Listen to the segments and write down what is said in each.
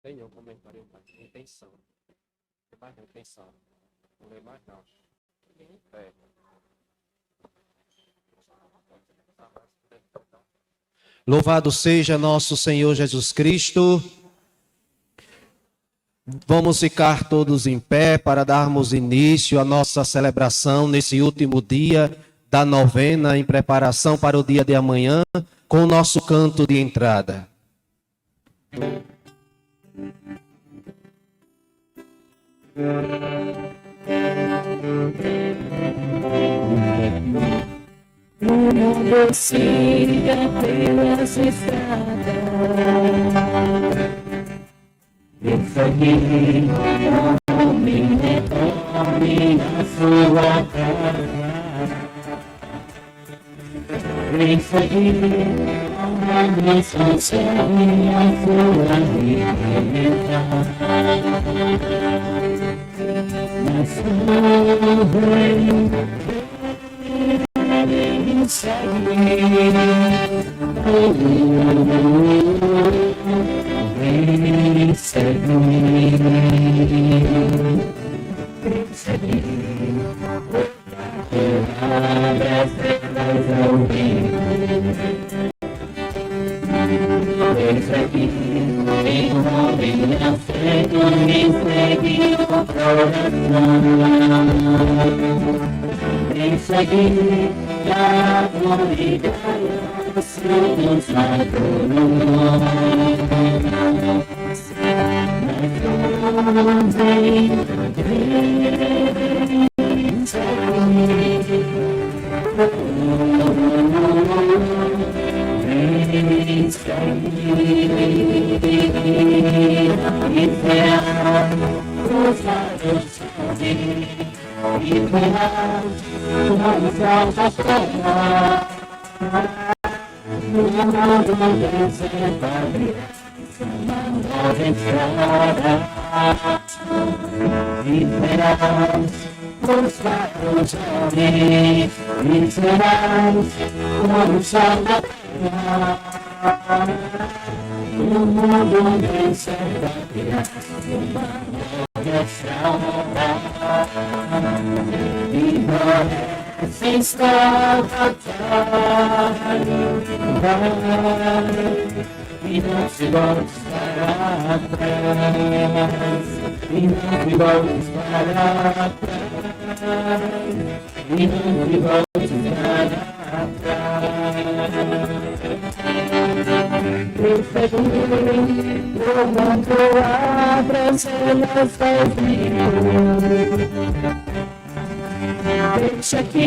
Tenho um comentário, intenção. Mais não, intenção. Não lê mais não. É. Louvado seja nosso Senhor Jesus Cristo. Vamos ficar todos em pé para darmos início à nossa celebração nesse último dia da novena, em preparação para o dia de amanhã, com o nosso canto de entrada. O mundo siga pelas estradas, eu segui o homem retorne na sua casa. Eu segui a distância e a sua vida. Mas sou rei. Seguir a florida, os frutos maduros. Mas e não se volte para trás, e não se volte para trás, e não se volte para trás. Eu segui o mundo abraçando sozinho. Deixa que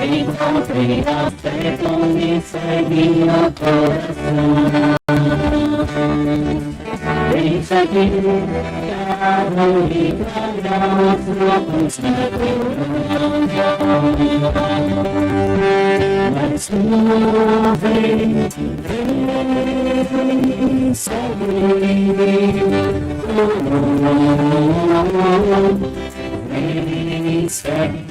encontre afeto e segue o coração. Deixa que caro e traga os frutos mas tu vem segue.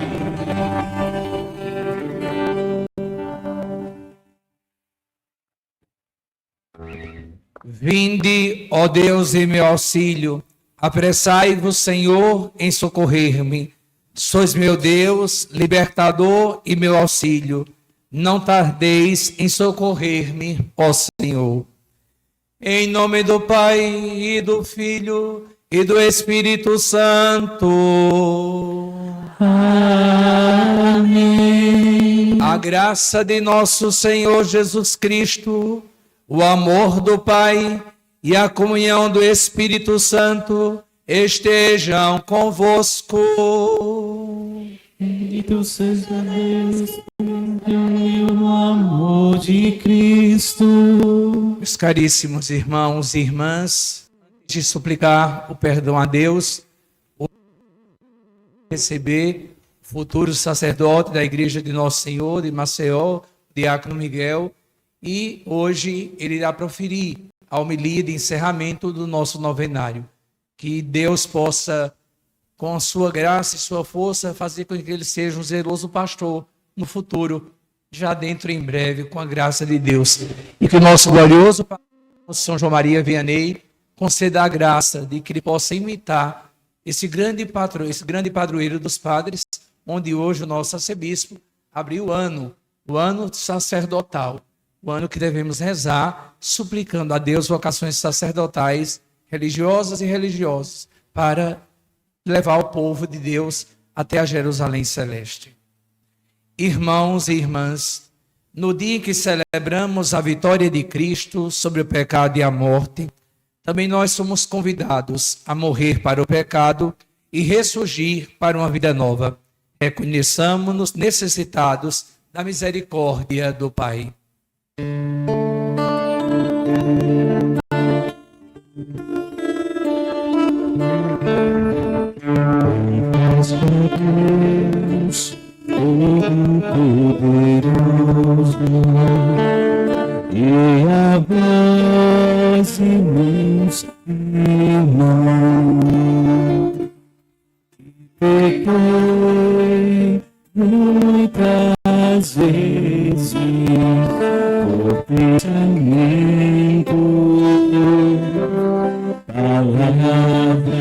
Vinde, ó Deus, em meu auxílio, apressai-vos, Senhor, em socorrer-me. Sois meu Deus, libertador e meu auxílio. Não tardeis em socorrer-me, ó Senhor. Em nome do Pai, e do Filho, e do Espírito Santo. Amém. A graça de nosso Senhor Jesus Cristo, o amor do Pai e a comunhão do Espírito Santo estejam convosco. Bendito seja Deus, no amor de Cristo. Meus caríssimos irmãos e irmãs, de suplicar o perdão a Deus, receber o futuro sacerdote da Igreja de Nosso Senhor de Maceió, Diácono Miguel, e hoje ele irá proferir a homilia de encerramento do nosso novenário. Que Deus possa, com a sua graça e sua força, fazer com que ele seja um zeloso pastor no futuro, já dentro em breve, com a graça de Deus. E que o nosso glorioso São João Maria Vianney conceda a graça de que ele possa imitar esse grande padroeiro dos padres, onde hoje o nosso arcebispo abriu o ano sacerdotal, o ano que devemos rezar, suplicando a Deus vocações sacerdotais, religiosas e religiosos, para levar o povo de Deus até a Jerusalém celeste. Irmãos e irmãs, no dia em que celebramos a vitória de Cristo sobre o pecado e a morte, também nós somos convidados a morrer para o pecado e ressurgir para uma vida nova. Reconheçamos-nos necessitados da misericórdia do Pai. Deus, Todo-Poderoso, e a vós, meus irmãos, pequei muitas vezes por pensamento, palavras,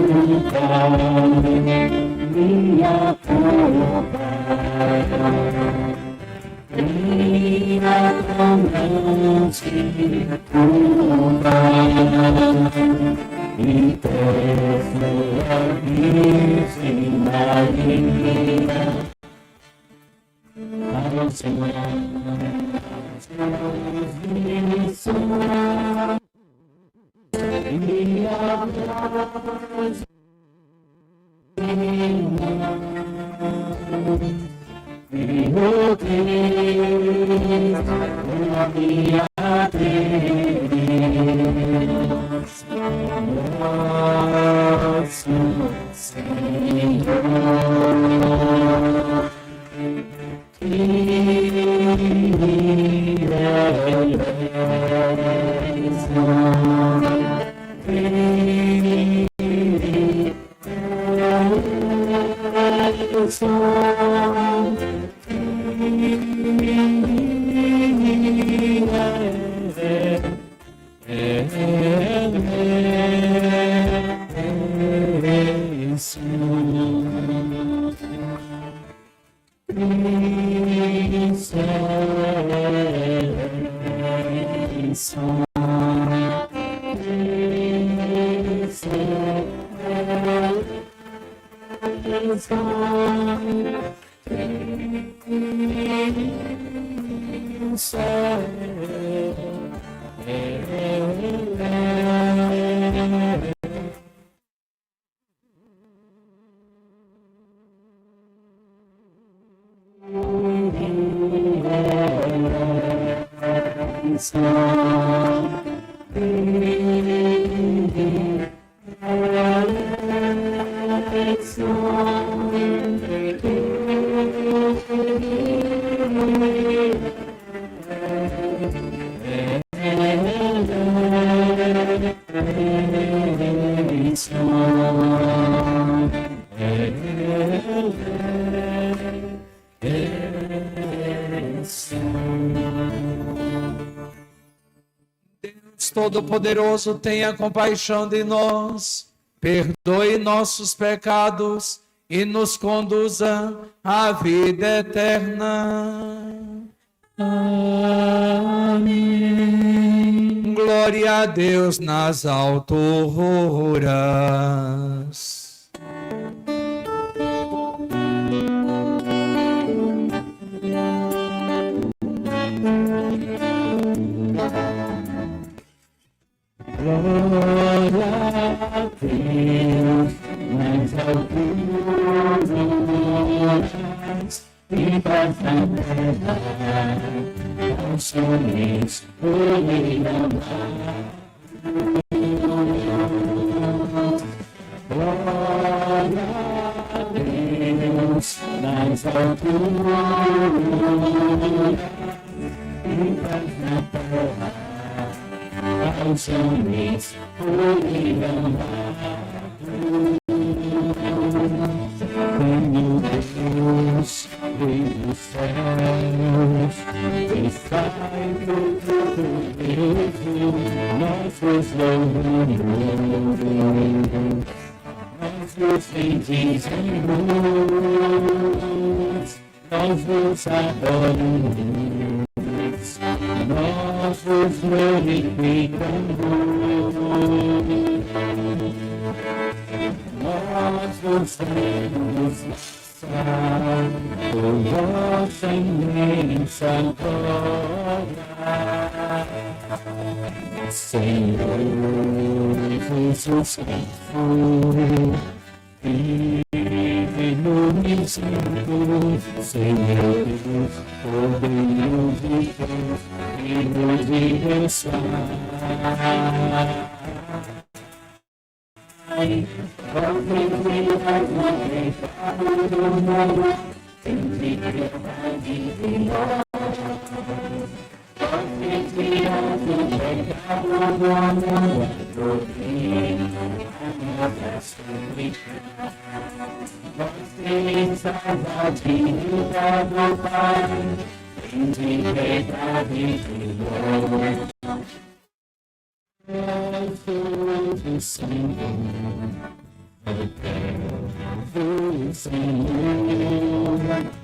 minha culpa, minha culpa, e peço a Virgem Maria, ao Senhor, e a voz, e o Cristo, a minha Deus, nosso Senhor, Todo-Poderoso, tenha compaixão de nós, perdoe nossos pecados e nos conduza à vida eterna. Amém. Glória a Deus nas alturas. Glória a Deus nas alturas e paz na terra, aos homens ele amar. Glória a Deus nas alturas e paz na terra, aos homens por ele amar. os benditos nós vos adoramos, nós vos glorificamos, nós vos damos por vossa imensa glória, Senhor Jesus Cristo, Filho unigênito, Senhor Deus, Cordeiro de Deus, Filho de Deus Pai.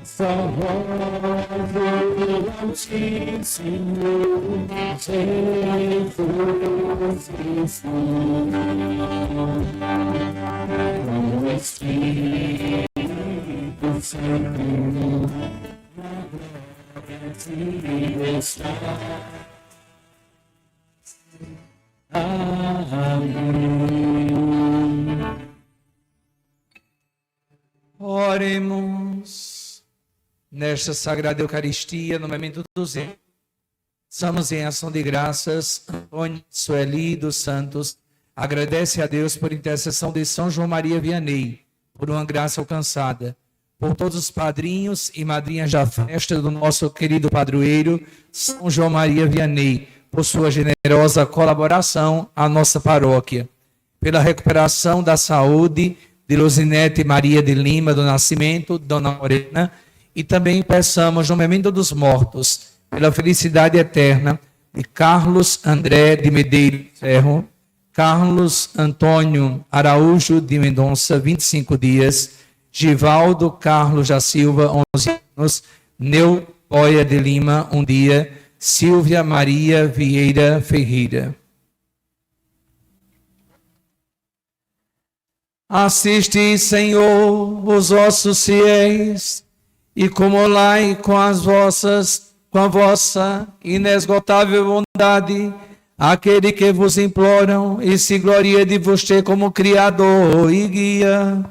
Só vós irão-te, Senhor, Jesus Cristo, com o Espírito Santo, na glória de está. Amém. Oremos nesta Sagrada Eucaristia, no momento dos estamos em ação de graças. Antônio Sueli dos Santos agradece a Deus por intercessão de São João Maria Vianney, por uma graça alcançada, por todos os padrinhos e madrinhas da festa do nosso querido padroeiro, São João Maria Vianney, por sua generosa colaboração à nossa paróquia, pela recuperação da saúde de Luzinete Maria de Lima do Nascimento, Dona Morena, e também peçamos no momento dos mortos, pela felicidade eterna de Carlos André de Medeiros Ferro, Carlos Antônio Araújo de Mendonça, 25 dias, Givaldo Carlos da Silva, 11 anos, Neupoia de Lima, 1 dia, Silvia Maria Vieira Ferreira. Assiste, Senhor, os vossos fiéis e comulai com a vossa inesgotável bondade aquele que vos imploram e se gloria de vos ter como Criador e Guia,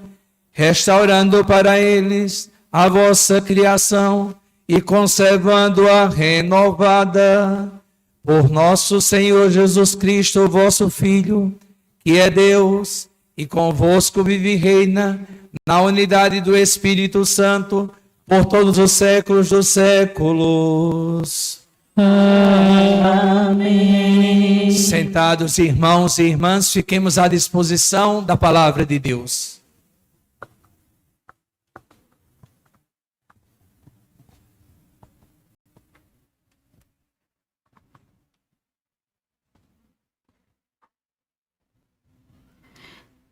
restaurando para eles a vossa criação e conservando-a renovada por nosso Senhor Jesus Cristo, vosso Filho, que é Deus, e convosco vive e reina na unidade do Espírito Santo por todos os séculos dos séculos. Amém. Sentados, irmãos e irmãs, fiquemos à disposição da palavra de Deus.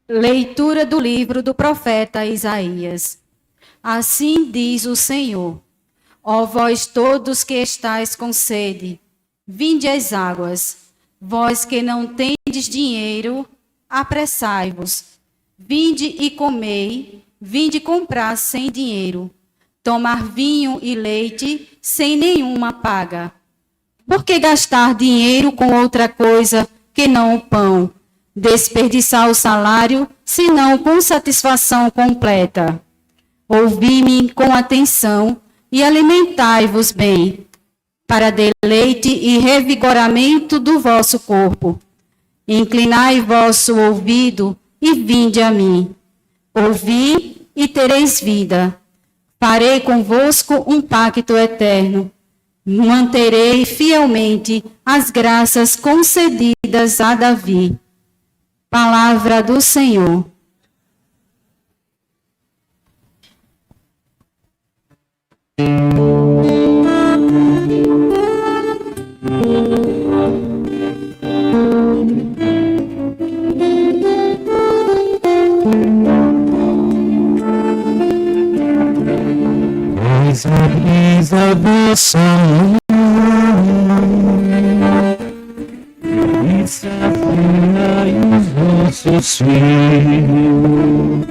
Leitura do livro do profeta Isaías. Assim diz o Senhor: ó vós todos que estáis com sede, vinde às águas. Vós que não tendes dinheiro, apressai-vos. Vinde e comei, vinde comprar sem dinheiro, tomar vinho e leite sem nenhuma paga. Por que gastar dinheiro com outra coisa que não o pão? Desperdiçar o salário, senão com satisfação completa. Ouvi-me com atenção e alimentai-vos bem, para deleite e revigoramento do vosso corpo. Inclinai vosso ouvido e vinde a mim. Ouvi e tereis vida. Farei convosco um pacto eterno. Manterei fielmente as graças concedidas a Davi. Palavra do Senhor. vossa mão e saciai os vossos filhos.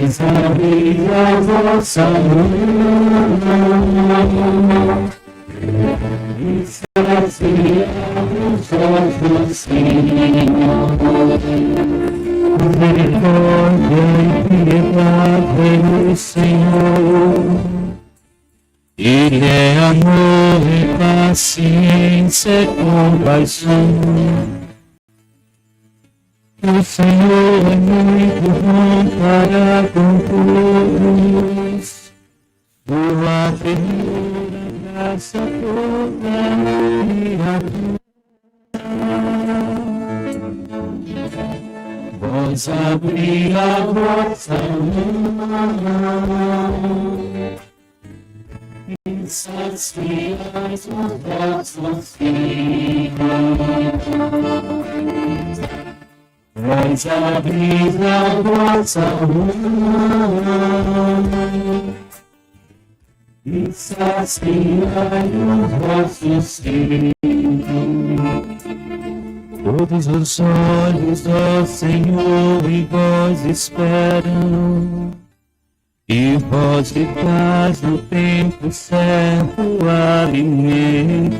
Eis abrir a vossa mão e saciai os vossos filhos. Misericórdia e piedade do Senhor. Ele é amor e paciência e compaixão. O Senhor é muito bom para com todos. Sua ternura, graça toda e vós abri a vossa mão e saciais os vossos filhos. Vós abris a vossa mão e saciai os vossos filhos. Todos os olhos, ó Senhor, em vós esperam, e vós lhe dás no tempo certo o alimento.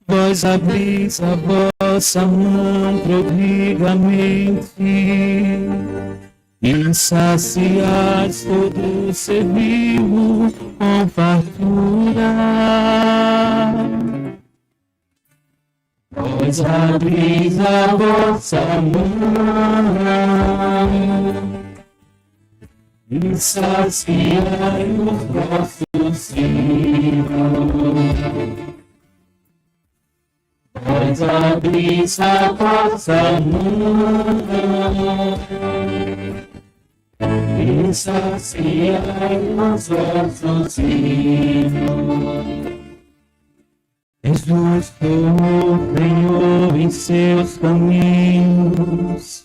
Vós abris a vossa mão prodigamente e saciais todo ser vivo com fartura. Vós abris a vossa mão e saciai os vossos filhos. Vós abris a vossa mão e saciai os vossos filhos. É justo o Senhor em seus caminhos,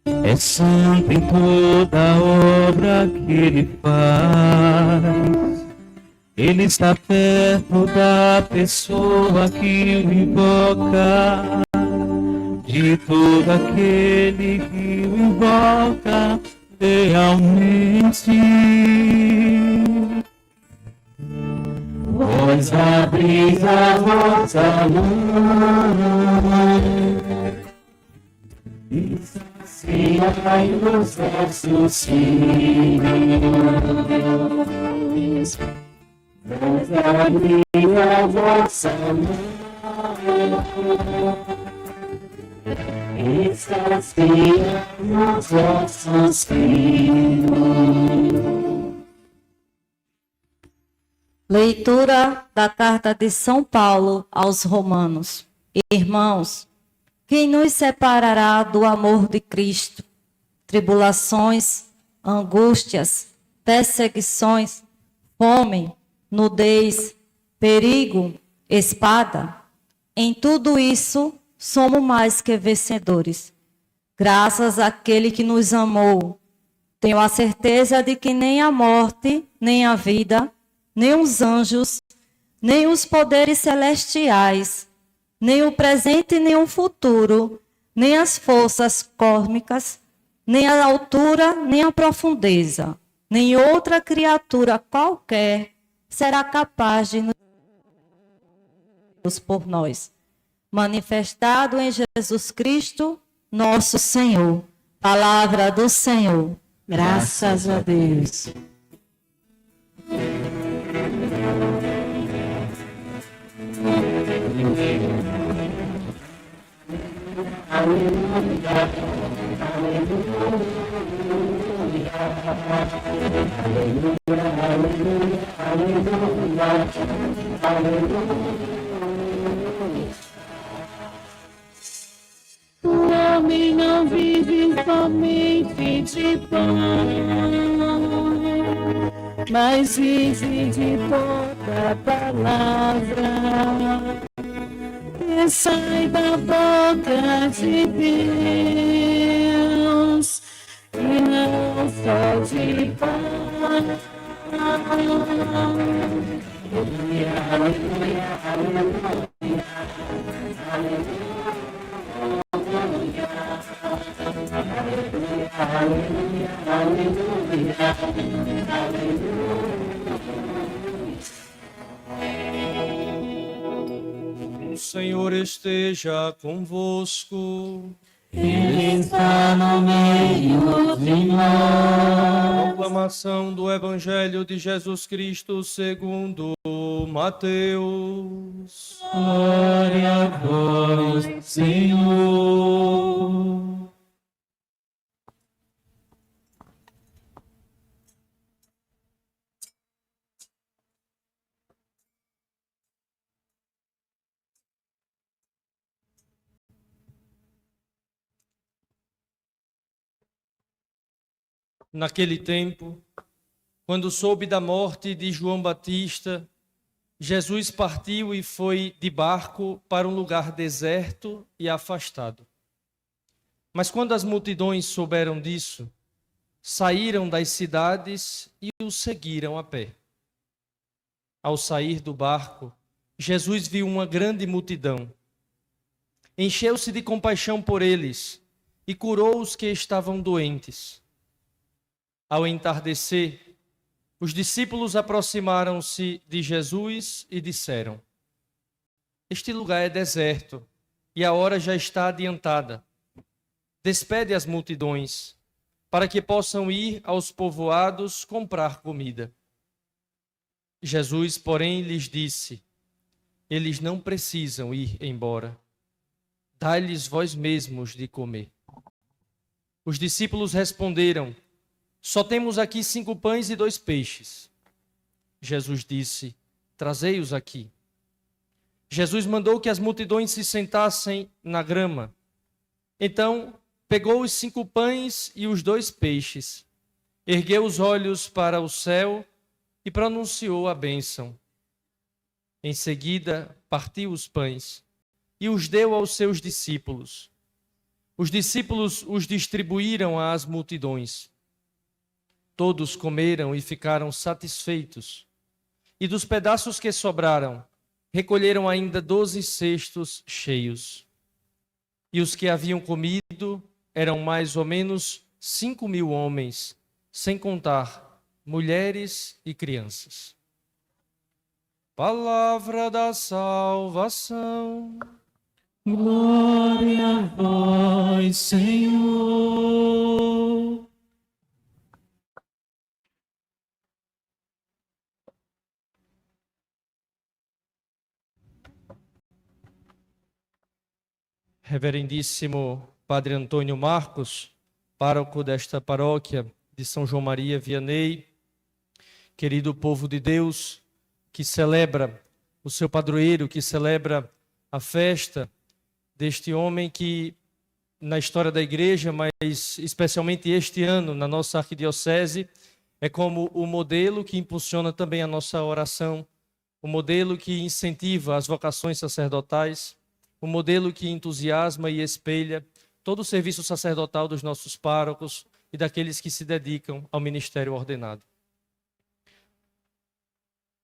é santo em toda obra que Ele faz. Ele está perto da pessoa que o invoca, de todo aquele que o invoca lealmente. Vós abris a vossa mão e saciai os vossos filhos. Vós abris a vossa mão e saciai os vossos filhos. Leitura da carta de São Paulo aos Romanos. Irmãos, quem nos separará do amor de Cristo? Tribulações, angústias, perseguições, fome, nudez, perigo, espada. Em tudo isso, somos mais que vencedores. Graças àquele que nos amou. Tenho a certeza de que nem a morte, nem a vida, nem os anjos, nem os poderes celestiais, nem o presente, nem o futuro, nem as forças cósmicas, nem a altura, nem a profundeza, nem outra criatura qualquer será capaz de nos por nós. Manifestado em Jesus Cristo, nosso Senhor. Palavra do Senhor. Graças a Deus. O homem não vive somente de pão, mas vive de toda palavra que sai da boca de Deus. E não só de paz. Aleluia, aleluia, aleluia, aleluia, aleluia, O Senhor esteja convosco. Ele está no meio de nós. Proclamação do Evangelho de Jesus Cristo segundo Mateus. Glória a vós, Senhor. Naquele tempo, quando soube da morte de João Batista, Jesus partiu e foi de barco para um lugar deserto e afastado. Mas quando as multidões souberam disso, saíram das cidades e o seguiram a pé. Ao sair do barco, Jesus viu uma grande multidão. Encheu-se de compaixão por eles e curou os que estavam doentes. Ao entardecer, os discípulos aproximaram-se de Jesus e disseram: Este lugar é deserto e a hora já está adiantada. Despede as multidões, para que possam ir aos povoados comprar comida. Jesus, porém, lhes disse: Eles não precisam ir embora. Dai-lhes vós mesmos de comer. Os discípulos responderam: Só temos aqui 5 pães e 2 peixes. Jesus disse: Trazei-os aqui. Jesus mandou que as multidões se sentassem na grama. Então, pegou os 5 pães e os 2 peixes, ergueu os olhos para o céu e pronunciou a bênção. Em seguida, partiu os pães e os deu aos seus discípulos. Os discípulos os distribuíram às multidões. Todos comeram e ficaram satisfeitos. E dos pedaços que sobraram, recolheram ainda 12 cestos cheios. E os que haviam comido eram mais ou menos 5.000 homens, sem contar mulheres e crianças. Palavra da salvação. Glória a vós, Senhor. Reverendíssimo Padre Antônio Marcos, pároco desta paróquia de São João Maria Vianney, querido povo de Deus, que celebra o seu padroeiro, que celebra a festa deste homem que, na história da igreja, mas especialmente este ano, na nossa arquidiocese, é como o modelo que impulsiona também a nossa oração, o modelo que incentiva as vocações sacerdotais, o modelo que entusiasma e espelha todo o serviço sacerdotal dos nossos párocos e daqueles que se dedicam ao ministério ordenado.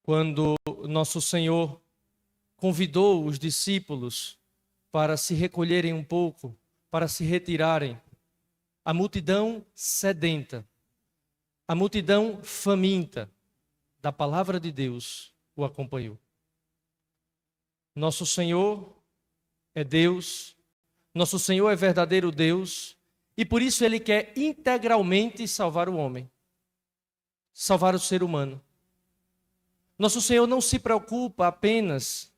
Quando nosso Senhor convidou os discípulos para se recolherem um pouco, para se retirarem, a multidão sedenta, a multidão faminta da palavra de Deus o acompanhou. Nosso Senhor é Deus, nosso Senhor é verdadeiro Deus, e por isso Ele quer integralmente salvar o homem, salvar o ser humano. Nosso Senhor não se preocupa apenas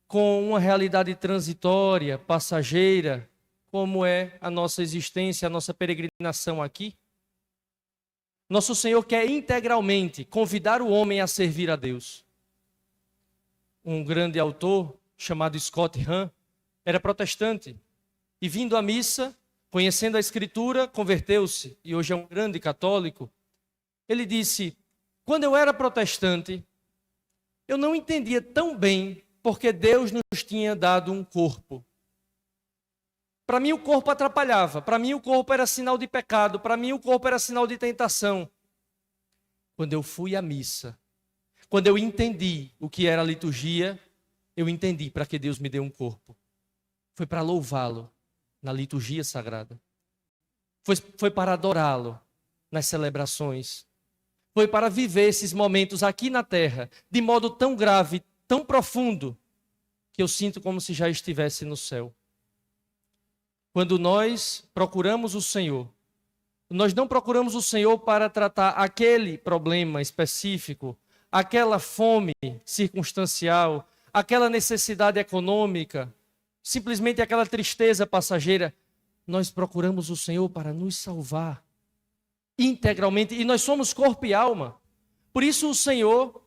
com uma realidade transitória, passageira, como é a nossa existência, a nossa peregrinação aqui. Nosso Senhor quer integralmente convidar o homem a servir a Deus. Um grande autor chamado Scott Hahn era protestante e, vindo à missa, conhecendo a Escritura, converteu-se e hoje é um grande católico. Ele disse: quando eu era protestante, eu não entendia tão bem porque Deus nos tinha dado um corpo. Para mim o corpo atrapalhava, para mim o corpo era sinal de pecado, para mim o corpo era sinal de tentação. Quando eu fui à missa, quando eu entendi o que era a liturgia, eu entendi para que Deus me deu um corpo. Foi para louvá-lo na liturgia sagrada. Foi para adorá-lo nas celebrações. Foi para viver esses momentos aqui na terra de modo tão grave, tão profundo, que eu sinto como se já estivesse no céu. Quando nós procuramos o Senhor, nós não procuramos o Senhor para tratar aquele problema específico, aquela fome circunstancial, aquela necessidade econômica, simplesmente aquela tristeza passageira. Nós procuramos o Senhor para nos salvar integralmente, e nós somos corpo e alma. Por isso o Senhor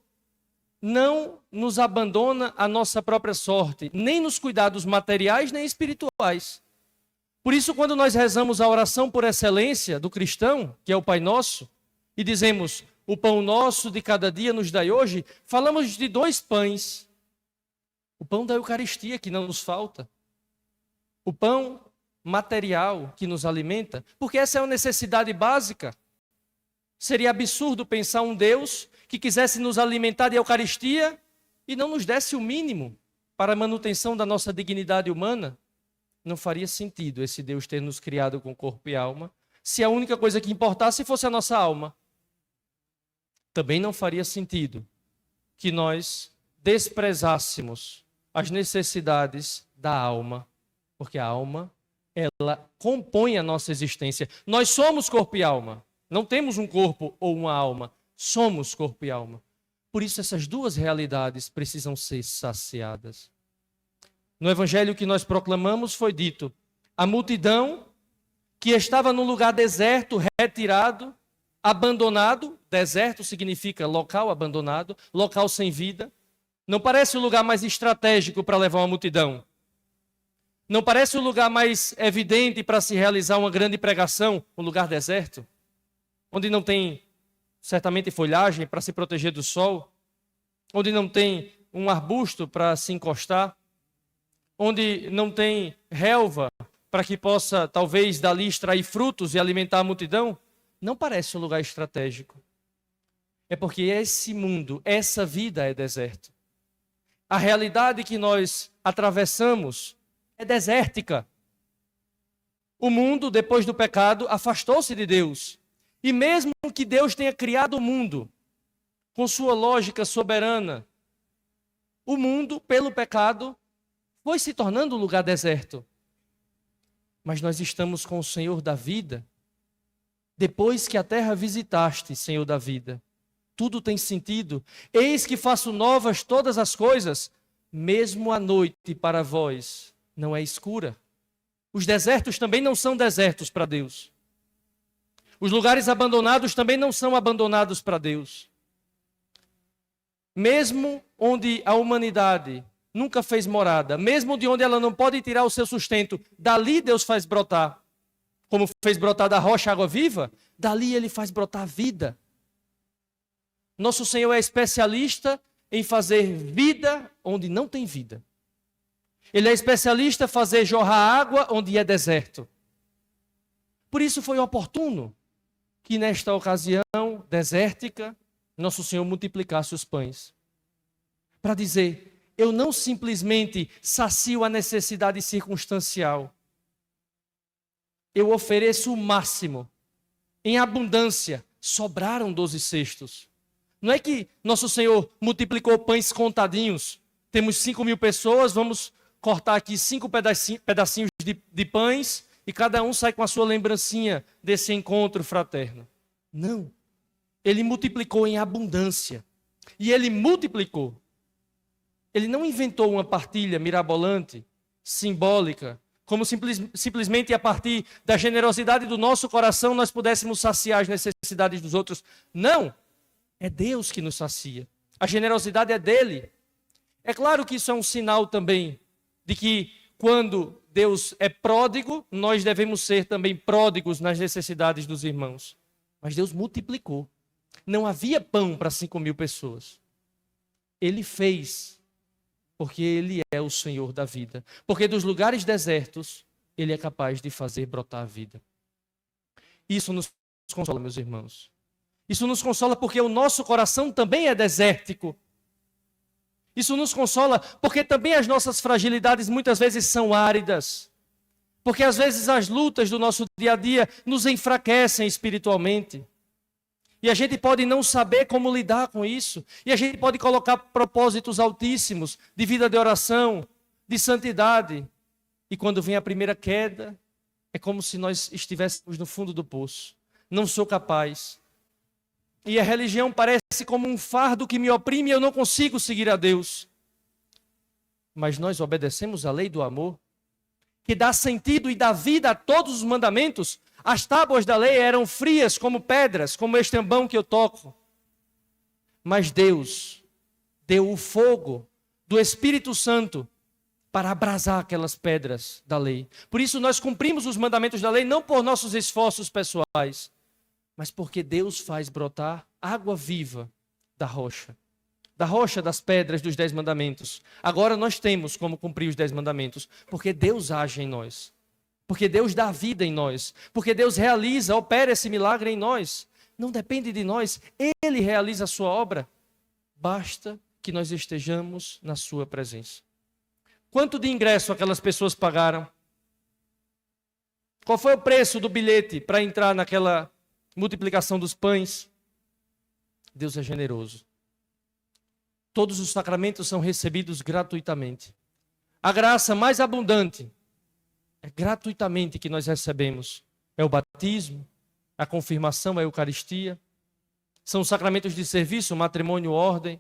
não nos abandona à nossa própria sorte, nem nos cuidados materiais, nem espirituais. Por isso, quando nós rezamos a oração por excelência do cristão, que é o Pai Nosso, e dizemos, o pão nosso de cada dia nos dai hoje, falamos de 2 pães. O pão da Eucaristia, que não nos falta. O pão material que nos alimenta, porque essa é uma necessidade básica. Seria absurdo pensar um Deus que quisesse nos alimentar de Eucaristia e não nos desse o mínimo para a manutenção da nossa dignidade humana. Não faria sentido esse Deus ter nos criado com corpo e alma, se a única coisa que importasse fosse a nossa alma. Também não faria sentido que nós desprezássemos as necessidades da alma, porque a alma, ela compõe a nossa existência. Nós somos corpo e alma. Não temos um corpo ou uma alma. Somos corpo e alma. Por isso essas 2 realidades precisam ser saciadas. No evangelho que nós proclamamos foi dito, a multidão que estava num lugar deserto, retirado, abandonado, deserto significa local abandonado, local sem vida. Não parece o lugar mais estratégico para levar uma multidão. Não parece o lugar mais evidente para se realizar uma grande pregação, um lugar deserto, onde não tem certamente folhagem para se proteger do sol, onde não tem um arbusto para se encostar, onde não tem relva para que possa talvez dali extrair frutos e alimentar a multidão. Não parece um lugar estratégico. É porque esse mundo, essa vida é deserto. A realidade que nós atravessamos é desértica. O mundo, depois do pecado, afastou-se de Deus. E mesmo que Deus tenha criado o mundo, com sua lógica soberana, o mundo, pelo pecado, foi se tornando um lugar deserto. Mas nós estamos com o Senhor da vida. Depois que a terra visitaste, Senhor da vida, tudo tem sentido. Eis que faço novas todas as coisas, mesmo a noite para vós não é escura. Os desertos também não são desertos para Deus. Os lugares abandonados também não são abandonados para Deus. Mesmo onde a humanidade nunca fez morada, mesmo de onde ela não pode tirar o seu sustento, dali Deus faz brotar. Como fez brotar da rocha água viva, dali Ele faz brotar vida. Nosso Senhor é especialista em fazer vida onde não tem vida. Ele é especialista em fazer jorrar água onde é deserto. Por isso foi oportuno que nesta ocasião desértica, Nosso Senhor multiplicasse os pães. Para dizer, eu não simplesmente sacio a necessidade circunstancial. Eu ofereço o máximo. Em abundância, sobraram 12 cestos. Não é que Nosso Senhor multiplicou pães contadinhos. Temos 5.000 pessoas, vamos cortar aqui 5 pedacinhos de pães e cada um sai com a sua lembrancinha desse encontro fraterno. Não. Ele multiplicou em abundância. E Ele multiplicou. Ele não inventou uma partilha mirabolante, simbólica, como simplesmente a partir da generosidade do nosso coração nós pudéssemos saciar as necessidades dos outros. Não. É Deus que nos sacia. A generosidade é dele. É claro que isso é um sinal também de que quando Deus é pródigo, nós devemos ser também pródigos nas necessidades dos irmãos. Mas Deus multiplicou. Não havia pão para 5.000 pessoas. Ele fez, porque Ele é o Senhor da vida. Porque dos lugares desertos, Ele é capaz de fazer brotar a vida. Isso nos consola, meus irmãos. Isso nos consola porque o nosso coração também é desértico. Isso nos consola porque também as nossas fragilidades muitas vezes são áridas. Porque às vezes as lutas do nosso dia a dia nos enfraquecem espiritualmente. E a gente pode não saber como lidar com isso. E a gente pode colocar propósitos altíssimos de vida de oração, de santidade. E quando vem a primeira queda, é como se nós estivéssemos no fundo do poço. Não sou capaz. E a religião parece como um fardo que me oprime e eu não consigo seguir a Deus. Mas nós obedecemos a lei do amor, que dá sentido e dá vida a todos os mandamentos. As tábuas da lei eram frias como pedras, como este ambão que eu toco. Mas Deus deu o fogo do Espírito Santo para abrasar aquelas pedras da lei. Por isso nós cumprimos os mandamentos da lei não por nossos esforços pessoais, mas porque Deus faz brotar água viva da rocha das pedras dos 10 mandamentos. Agora nós temos como cumprir os 10 mandamentos, porque Deus age em nós, porque Deus dá vida em nós, porque Deus realiza, opera esse milagre em nós. Não depende de nós, Ele realiza a sua obra. Basta que nós estejamos na sua presença. Quanto de ingresso aquelas pessoas pagaram? Qual foi o preço do bilhete para entrar naquela multiplicação dos pães? Deus é generoso. Todos os sacramentos são recebidos gratuitamente. A graça mais abundante é gratuitamente que nós recebemos. É o batismo, a confirmação, a Eucaristia. São os sacramentos de serviço, matrimônio, ordem.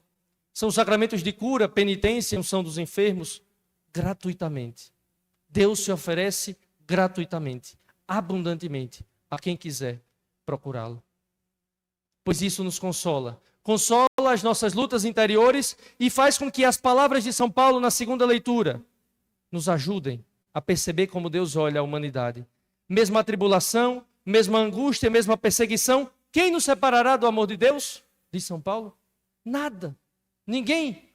São os sacramentos de cura, penitência e unção dos enfermos. Gratuitamente. Deus se oferece gratuitamente, abundantemente, a quem quiser procurá-lo. Pois isso nos consola. Consola as nossas lutas interiores e faz com que as palavras de São Paulo na segunda leitura nos ajudem a perceber como Deus olha a humanidade. Mesma tribulação, mesma angústia, mesma perseguição, quem nos separará do amor de Deus? Diz São Paulo. Nada. Ninguém.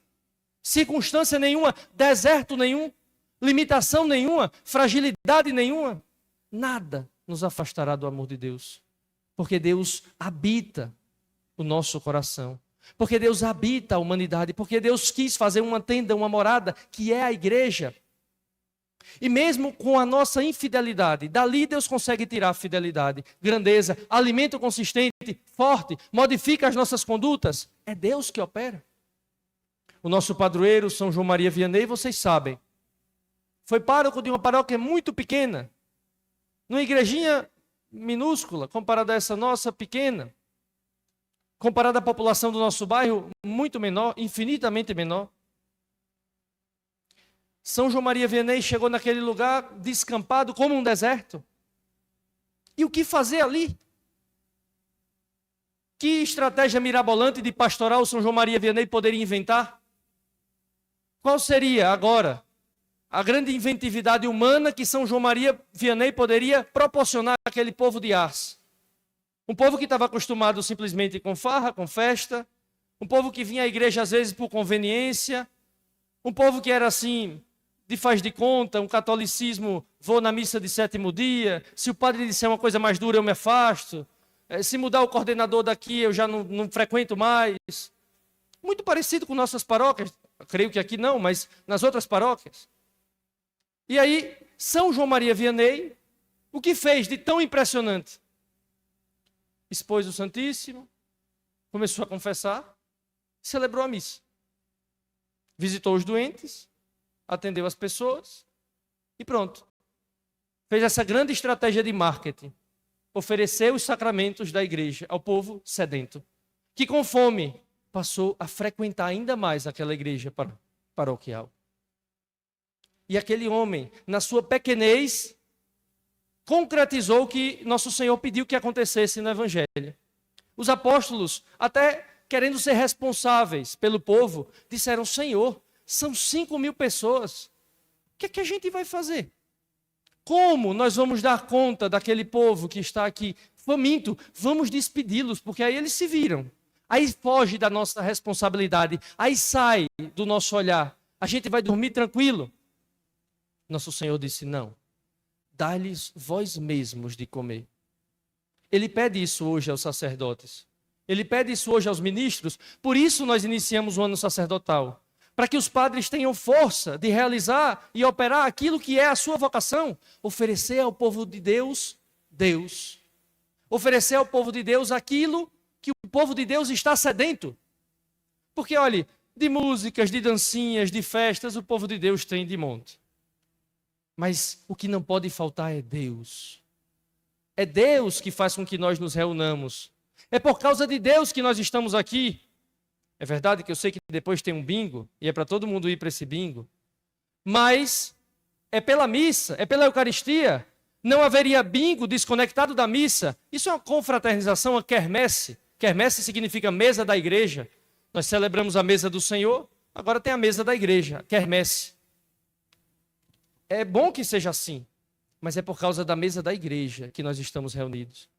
Circunstância nenhuma, deserto nenhum, limitação nenhuma, fragilidade nenhuma. Nada nos afastará do amor de Deus. Porque Deus habita o nosso coração. Porque Deus habita a humanidade. Porque Deus quis fazer uma tenda, uma morada, que é a igreja. E mesmo com a nossa infidelidade, dali Deus consegue tirar fidelidade, grandeza, alimento consistente, forte, modifica as nossas condutas. É Deus que opera. O nosso padroeiro, São João Maria Vianney, vocês sabem, foi pároco de uma paróquia muito pequena, numa igrejinha minúscula, comparada a essa nossa pequena, comparada à população do nosso bairro, muito menor, infinitamente menor. São João Maria Vianney chegou naquele lugar descampado como um deserto. E o que fazer ali? Que estratégia mirabolante de pastoral São João Maria Vianney poderia inventar? Qual seria agora a grande inventividade humana que São João Maria Vianney poderia proporcionar àquele povo de Ars? Um povo que estava acostumado simplesmente com farra, com festa, um povo que vinha à igreja às vezes por conveniência, um povo que era assim, de faz de conta, um catolicismo, vou na missa de 7º dia, se o padre disser uma coisa mais dura eu me afasto, se mudar o coordenador daqui eu já não frequento mais. Muito parecido com nossas paróquias, creio que aqui não, mas nas outras paróquias. E aí, São João Maria Vianney, o que fez de tão impressionante? Expôs o Santíssimo, começou a confessar, celebrou a missa. Visitou os doentes, atendeu as pessoas e pronto. Fez essa grande estratégia de marketing. Ofereceu os sacramentos da igreja ao povo sedento, que com fome passou a frequentar ainda mais aquela igreja paroquial. E aquele homem, na sua pequenez, concretizou o que Nosso Senhor pediu que acontecesse no Evangelho. Os apóstolos, até querendo ser responsáveis pelo povo, disseram: Senhor, são 5.000 pessoas. O que é que a gente vai fazer? Como nós vamos dar conta daquele povo que está aqui faminto? Vamos despedi-los, porque aí eles se viram. Aí foge da nossa responsabilidade, aí sai do nosso olhar. A gente vai dormir tranquilo. Nosso Senhor disse: não. dá-lhes vós mesmos de comer. Ele pede isso hoje aos sacerdotes. Ele pede isso hoje aos ministros. Por isso nós iniciamos o ano sacerdotal. Para que os padres tenham força de realizar e operar aquilo que é a sua vocação. Oferecer ao povo de Deus, Deus. Oferecer ao povo de Deus aquilo que o povo de Deus está sedento. Porque, olhe, de músicas, de dancinhas, de festas, o povo de Deus tem de monte. Mas o que não pode faltar é Deus. É Deus que faz com que nós nos reunamos. É por causa de Deus que nós estamos aqui. É verdade que eu sei que depois tem um bingo, e é para todo mundo ir para esse bingo. Mas é pela missa, é pela Eucaristia. Não haveria bingo desconectado da missa. Isso é uma confraternização, uma quermesse. Quermesse significa mesa da igreja. Nós celebramos a mesa do Senhor, agora tem a mesa da igreja, quermesse. É bom que seja assim, mas é por causa da mesa da igreja que nós estamos reunidos.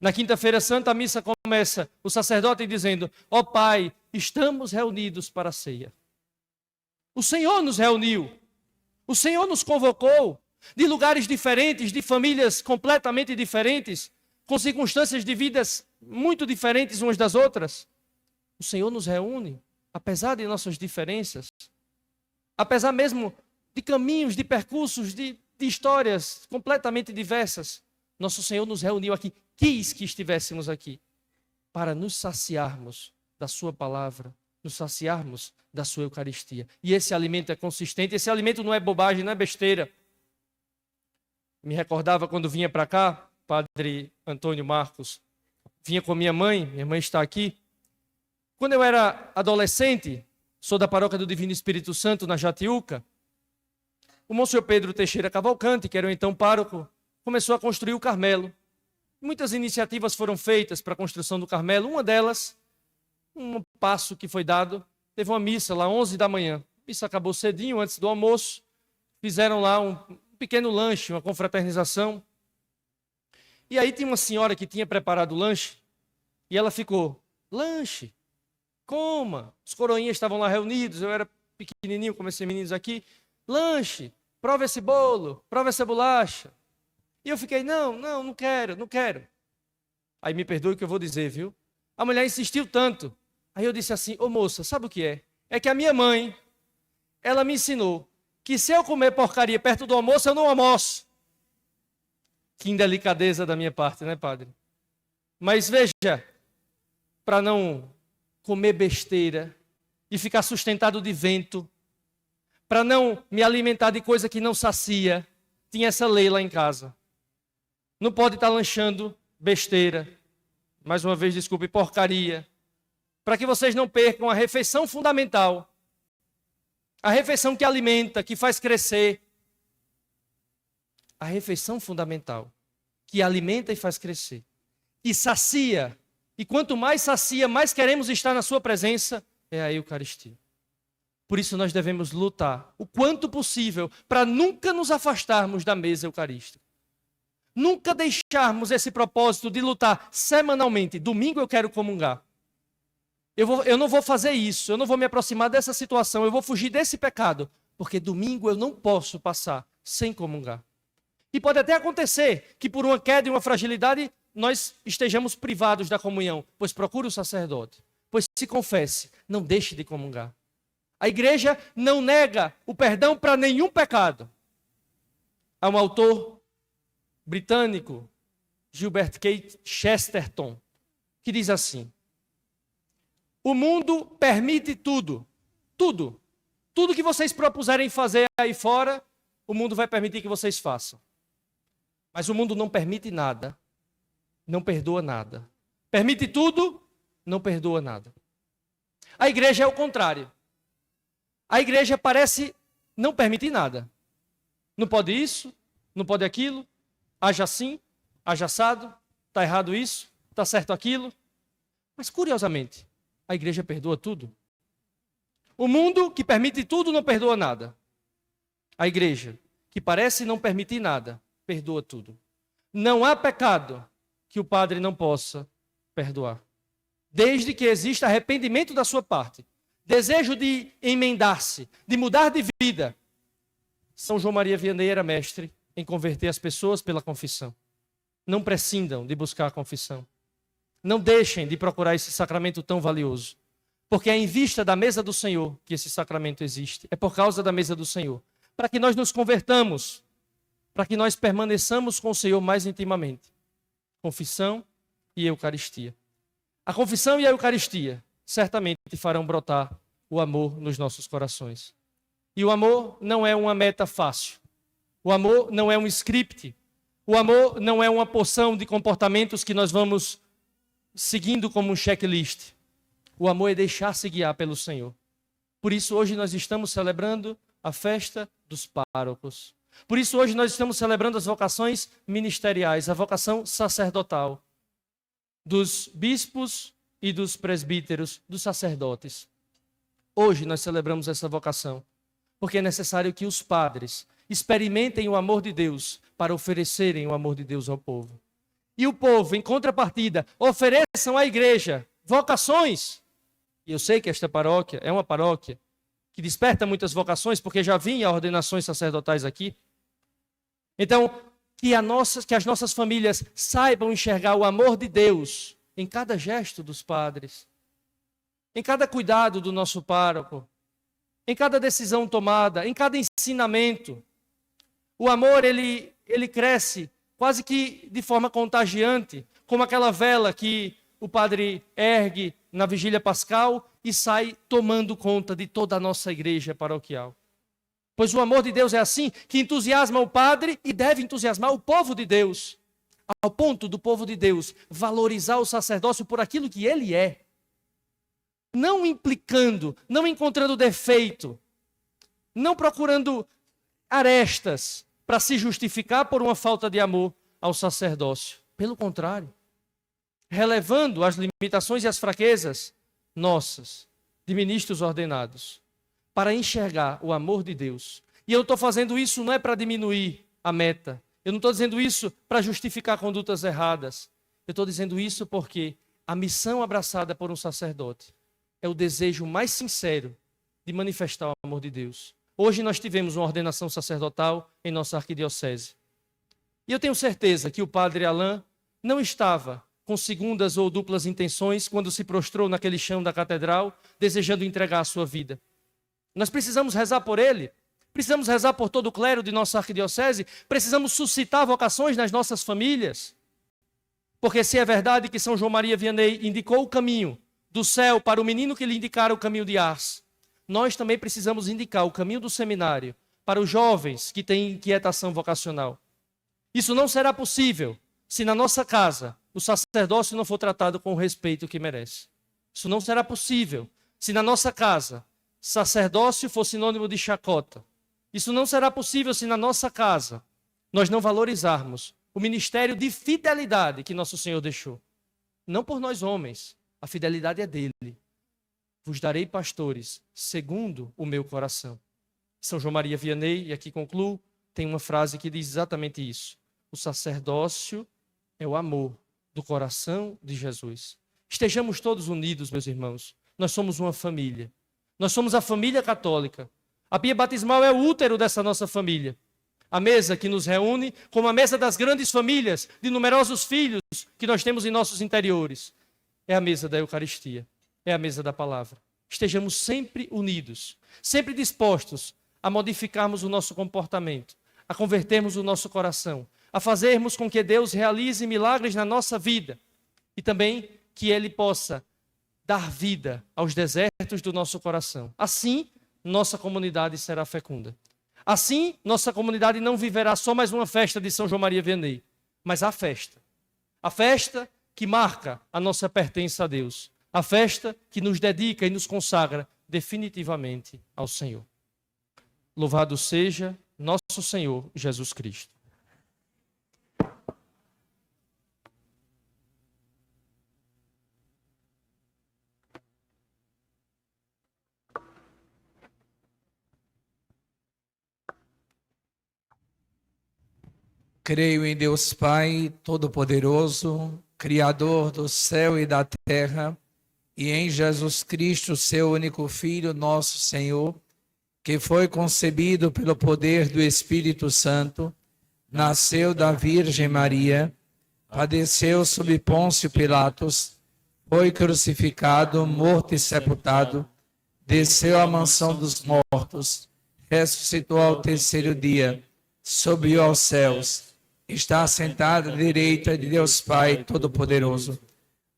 Na quinta-feira santa, a missa começa, o sacerdote dizendo: ó Pai, estamos reunidos para a ceia. O Senhor nos reuniu, o Senhor nos convocou de lugares diferentes, de famílias completamente diferentes, com circunstâncias de vidas muito diferentes umas das outras. O Senhor nos reúne, apesar de nossas diferenças, apesar mesmo de caminhos, de percursos, de histórias completamente diversas. Nosso Senhor nos reuniu aqui, quis que estivéssemos aqui, para nos saciarmos da sua palavra, nos saciarmos da sua Eucaristia. E esse alimento é consistente, esse alimento não é bobagem, não é besteira. Me recordava quando vinha para cá, Padre Antônio Marcos, vinha com minha mãe está aqui. Quando eu era adolescente, sou da paróquia do Divino Espírito Santo, na Jatiuca, o Monsenhor Pedro Teixeira Cavalcante, que era o então pároco, começou a construir o Carmelo. Muitas iniciativas foram feitas para a construção do Carmelo. Uma delas, um passo que foi dado, teve uma missa lá, 11 da manhã. A missa acabou cedinho, antes do almoço. Fizeram lá um pequeno lanche, uma confraternização. E aí tinha uma senhora que tinha preparado o lanche, e ela ficou: lanche, coma. Os coroinhas estavam lá reunidos, eu era pequenininho, como esses meninos aqui. Lanche, prova esse bolo, prova essa bolacha. E eu fiquei: não quero. Aí me perdoe o que eu vou dizer, viu? A mulher insistiu tanto. Aí eu disse assim: ô moça, sabe o que é? É que a minha mãe, ela me ensinou que se eu comer porcaria perto do almoço, eu não almoço. Que indelicadeza da minha parte, né, padre? Mas veja, para não comer besteira e ficar sustentado de vento, para não me alimentar de coisa que não sacia, tinha essa lei lá em casa. Não pode estar lanchando besteira, mais uma vez, desculpe, porcaria, para que vocês não percam a refeição fundamental, a refeição que alimenta, que faz crescer, a refeição fundamental, que alimenta e faz crescer, e sacia, e quanto mais sacia, mais queremos estar na sua presença, é a Eucaristia. Por isso nós devemos lutar o quanto possível para nunca nos afastarmos da mesa eucarística. Nunca deixarmos esse propósito de lutar semanalmente. Domingo eu quero comungar. Eu não vou fazer isso, eu não vou me aproximar dessa situação, eu vou fugir desse pecado, porque domingo eu não posso passar sem comungar. E pode até acontecer que por uma queda e uma fragilidade nós estejamos privados da comunhão, pois procure o sacerdote, pois se confesse, não deixe de comungar. A igreja não nega o perdão para nenhum pecado. Há um autor britânico, Gilbert K. Chesterton, que diz assim: o mundo permite tudo, tudo. Tudo que vocês propuserem fazer aí fora, o mundo vai permitir que vocês façam. Mas o mundo não permite nada, não perdoa nada. Permite tudo, não perdoa nada. A igreja é o contrário. A igreja parece não permitir nada. Não pode isso, não pode aquilo, age assim, age assado, está errado isso, está certo aquilo. Mas curiosamente, a igreja perdoa tudo. O mundo que permite tudo não perdoa nada. A igreja, que parece não permitir nada, perdoa tudo. Não há pecado que o padre não possa perdoar, desde que exista arrependimento da sua parte, desejo de emendar-se, de mudar de vida. São João Maria Vianney era mestre em converter as pessoas pela confissão. Não prescindam de buscar a confissão. Não deixem de procurar esse sacramento tão valioso. Porque é em vista da mesa do Senhor que esse sacramento existe. É por causa da mesa do Senhor. Para que nós nos convertamos, para que nós permaneçamos com o Senhor mais intimamente. Confissão e Eucaristia. A confissão e a Eucaristia certamente farão brotar o amor nos nossos corações. E o amor não é uma meta fácil. O amor não é um script. O amor não é uma porção de comportamentos que nós vamos seguindo como um checklist. O amor é deixar-se guiar pelo Senhor. Por isso hoje nós estamos celebrando a festa dos párocos. Por isso hoje nós estamos celebrando as vocações ministeriais, a vocação sacerdotal dos bispos e dos presbíteros, dos sacerdotes. Hoje nós celebramos essa vocação, porque é necessário que os padres experimentem o amor de Deus para oferecerem o amor de Deus ao povo. E o povo, em contrapartida, ofereçam à igreja vocações. E eu sei que esta paróquia é uma paróquia que desperta muitas vocações, porque já vinha ordenações sacerdotais aqui. Então, que as nossas famílias saibam enxergar o amor de Deus em cada gesto dos padres, em cada cuidado do nosso pároco, em cada decisão tomada, em cada ensinamento. O amor, ele cresce quase que de forma contagiante, como aquela vela que o padre ergue na vigília pascal e sai tomando conta de toda a nossa igreja paroquial. Pois o amor de Deus é assim, que entusiasma o padre e deve entusiasmar o povo de Deus, ao ponto do povo de Deus valorizar o sacerdócio por aquilo que ele é. Não implicando, não encontrando defeito, não procurando arestas para se justificar por uma falta de amor ao sacerdócio. Pelo contrário, relevando as limitações e as fraquezas nossas, de ministros ordenados, para enxergar o amor de Deus. E eu estou fazendo isso não é para diminuir a meta. Eu não estou dizendo isso para justificar condutas erradas. Eu estou dizendo isso porque a missão abraçada por um sacerdote é o desejo mais sincero de manifestar o amor de Deus. Hoje nós tivemos uma ordenação sacerdotal em nossa arquidiocese. E eu tenho certeza que o padre Alain não estava com segundas ou duplas intenções quando se prostrou naquele chão da catedral, desejando entregar a sua vida. Nós precisamos rezar por ele, precisamos rezar por todo o clero de nossa arquidiocese, precisamos suscitar vocações nas nossas famílias. Porque se é verdade que São João Maria Vianney indicou o caminho do céu para o menino que lhe indicara o caminho de Ars, nós também precisamos indicar o caminho do seminário para os jovens que têm inquietação vocacional. Isso não será possível se na nossa casa o sacerdócio não for tratado com o respeito que merece. Isso não será possível se na nossa casa sacerdócio for sinônimo de chacota. Isso não será possível se na nossa casa nós não valorizarmos o ministério de fidelidade que nosso Senhor deixou. Não por nós homens, a fidelidade é dele. Vos darei pastores segundo o meu coração. São João Maria Vianney, e aqui concluo, tem uma frase que diz exatamente isso. O sacerdócio é o amor do coração de Jesus. Estejamos todos unidos, meus irmãos. Nós somos uma família. Nós somos a família católica. A pia batismal é o útero dessa nossa família. A mesa que nos reúne como a mesa das grandes famílias, de numerosos filhos que nós temos em nossos interiores. É a mesa da Eucaristia. É a mesa da palavra. Estejamos sempre unidos, sempre dispostos a modificarmos o nosso comportamento, a convertermos o nosso coração, a fazermos com que Deus realize milagres na nossa vida e também que Ele possa dar vida aos desertos do nosso coração. Assim, nossa comunidade será fecunda. Assim, nossa comunidade não viverá só mais uma festa de São João Maria Vianney, mas a festa. A festa que marca a nossa pertença a Deus. A festa que nos dedica e nos consagra definitivamente ao Senhor. Louvado seja nosso Senhor Jesus Cristo. Creio em Deus Pai Todo-Poderoso, Criador do céu e da terra, e em Jesus Cristo, seu único Filho, nosso Senhor, que foi concebido pelo poder do Espírito Santo, nasceu da Virgem Maria, padeceu sob Pôncio Pilatos, foi crucificado, morto e sepultado, desceu à mansão dos mortos, ressuscitou ao terceiro dia, subiu aos céus, está assentado à direita de Deus Pai Todo-Poderoso,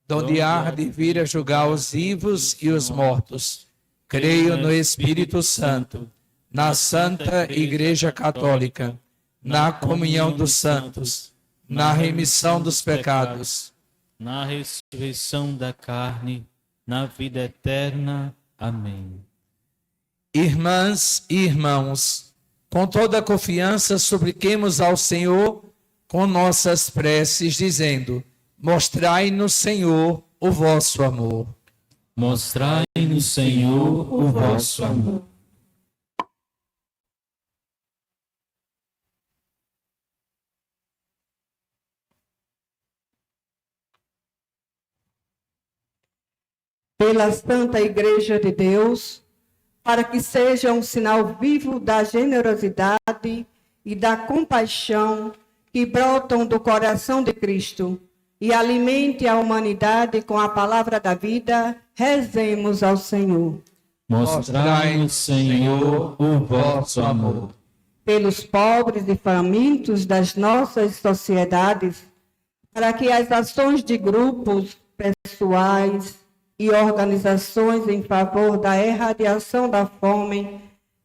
donde há de vir a julgar os vivos e os mortos. Creio no Espírito Santo, na Santa Igreja Católica, na comunhão dos santos, na remissão dos pecados, na ressurreição da carne, na vida eterna. Amém. Irmãs e irmãos, com toda a confiança supliquemos ao Senhor com nossas preces, dizendo: mostrai-nos, Senhor, o vosso amor. Mostrai-nos, Senhor, o vosso amor. Pela Santa Igreja de Deus, para que seja um sinal vivo da generosidade e da compaixão que brotam do coração de Cristo e alimente a humanidade com a palavra da vida, rezemos ao Senhor. Mostrai-nos, Senhor, o vosso amor. Pelos pobres e famintos das nossas sociedades, para que as ações de grupos, pessoais e organizações em favor da erradiação da fome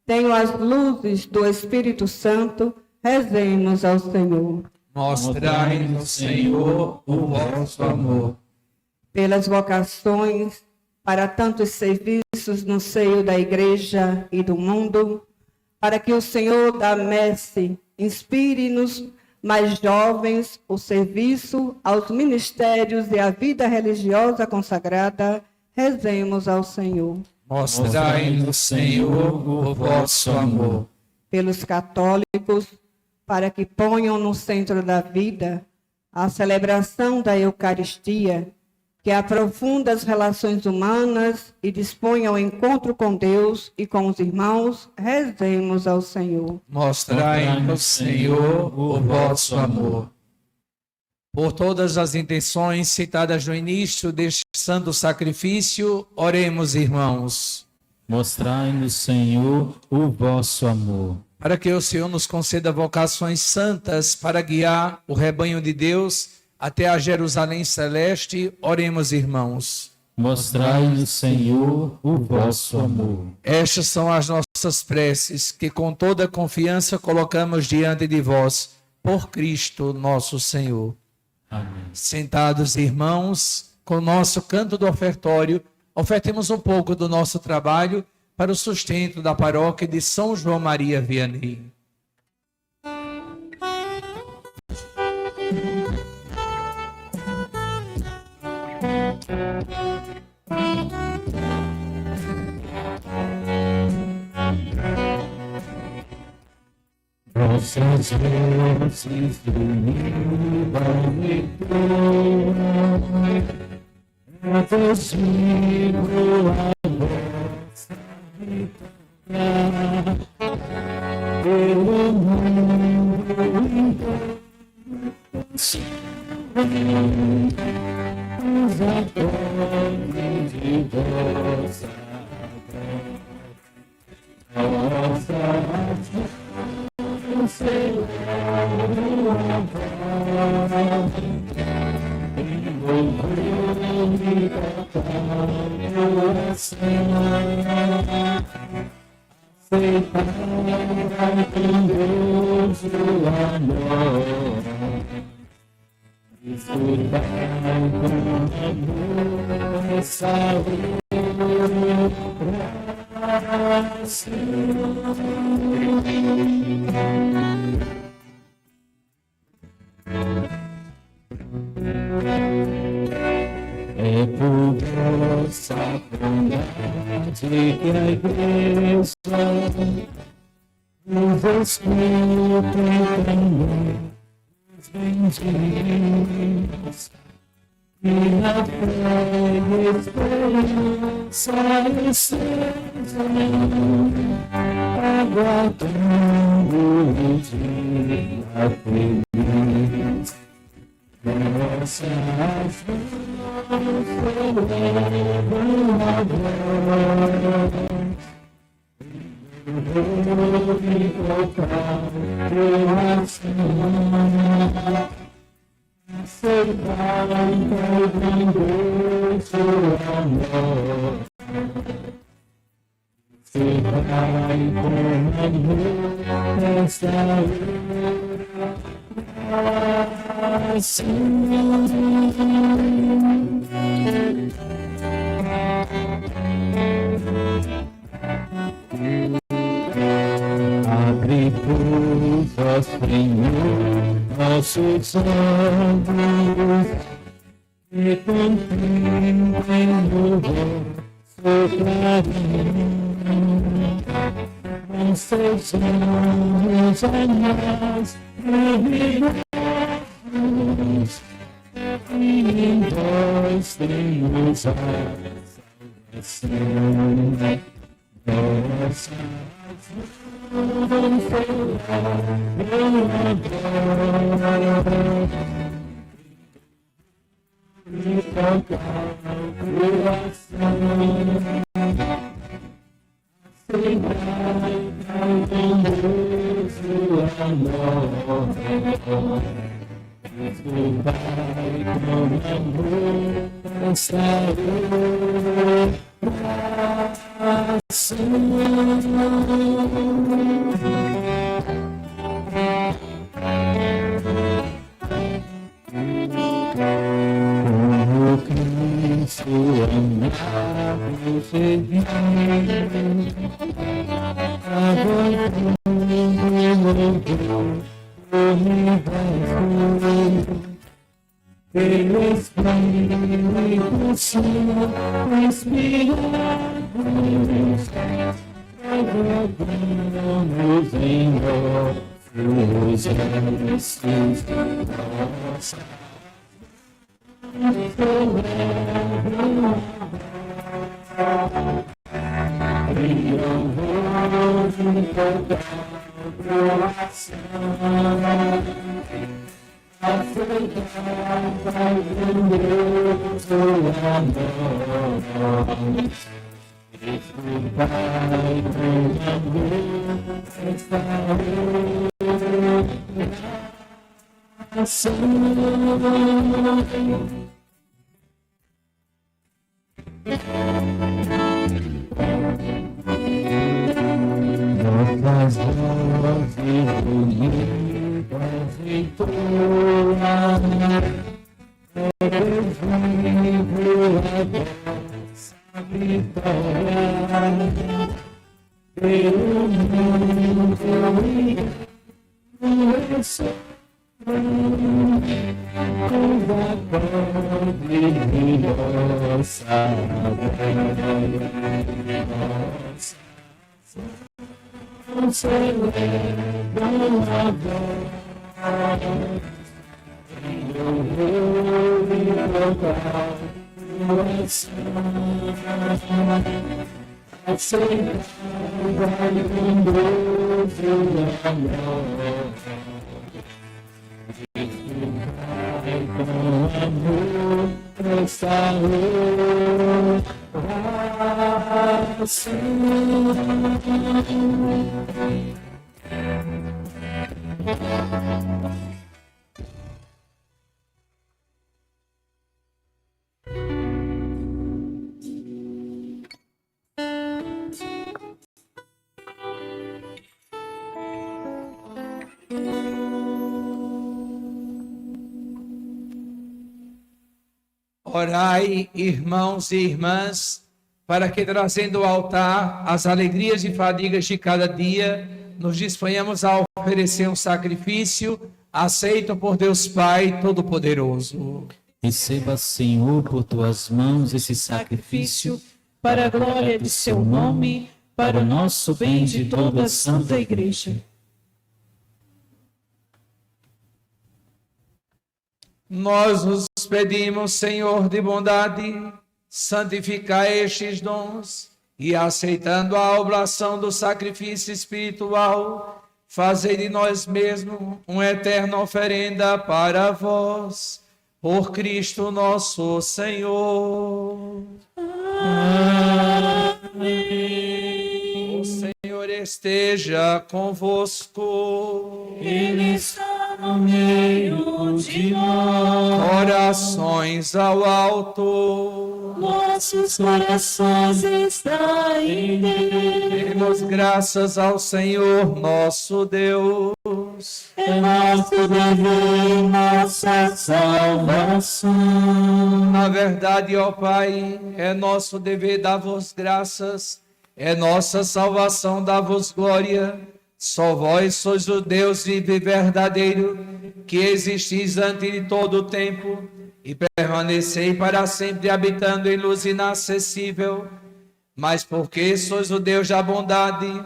tenham as luzes do Espírito Santo, rezemos ao Senhor. Mostrai-nos, Senhor, o vosso amor. Pelas vocações para tantos serviços no seio da Igreja e do mundo, para que o Senhor da Messe inspire-nos mais jovens o serviço aos ministérios e à vida religiosa consagrada, rezemos ao Senhor. Mostrai-nos, Senhor, o vosso amor. Pelos católicos, para que ponham no centro da vida a celebração da Eucaristia, que aprofunda as relações humanas e dispõe ao encontro com Deus e com os irmãos, rezemos ao Senhor. Mostrai-nos, Senhor, o vosso amor. Por todas as intenções citadas no início deste santo sacrifício, oremos, irmãos. Mostrai-nos, Senhor, o vosso amor. Para que o Senhor nos conceda vocações santas para guiar o rebanho de Deus até a Jerusalém celeste, oremos, irmãos. Mostrai-nos, Senhor, o vosso amor. Estas são as nossas preces, que com toda confiança colocamos diante de vós, por Cristo nosso Senhor. Amém. Sentados, irmãos, com o nosso canto do ofertório, ofertemos um pouco do nosso trabalho para o sustento da paróquia de São João Maria Vianney. Vossas vozes uniram e a vos vivo a vossa vitória pelo mundo inteiro. Os acordes de vossa é por vossa bondade que a Igreja nos escuta também os benditos e a fé e esperança estejam aguardando o dia feliz. Nossas mãos elevam a voz, e tocar coração, aceitar com Deus o amor, se vai com amor esta abre, pois, ó Senhor, nossos olhos e contemplem o vosso clarim. Não sejamos a nós duvidosos, e em vós temos a salvação. Nossas mãos agora e tocar o coração. Se vai com Deus o amor, se vai com amor essa oração. Como Cristo amado serviu, agora o universo, pelo Espírito Santo inspirados, agradamos em nossos gestos, nossa nossas vozes unidas entoam, Deus vivo a vossa vitória, pelo mundo e o céu, toda pobre nossa celebram a voz, e louvor e tocar coração, aceitar com Deus o amor, vai com amor esta oração. Orai, irmãos e irmãs, para que, trazendo ao altar as alegrias e fadigas de cada dia, nos disponhamos a oferecer um sacrifício aceito por Deus Pai Todo-Poderoso. Receba, Senhor, por tuas mãos esse sacrifício, para a glória de seu nome, para o nosso bem de toda a Santa Igreja. Nós os pedimos, Senhor de bondade, santificai estes dons e, aceitando a oblação do sacrifício espiritual, fazei de nós mesmos uma eterna oferenda para vós, por Cristo nosso Senhor. Amém. O Senhor esteja convosco. Ele está no meio de nós. Orações ao alto. Nossos corações estão em Deus. Demos graças ao Senhor nosso Deus. É nosso dever, nossa salvação. Na verdade, ó Pai, é nosso dever dar-vos graças, é nossa salvação dar-vos glória. Só vós sois o Deus vivo e verdadeiro, que existis antes de todo o tempo, e permanecei para sempre habitando em luz inacessível. Mas porque sois o Deus da bondade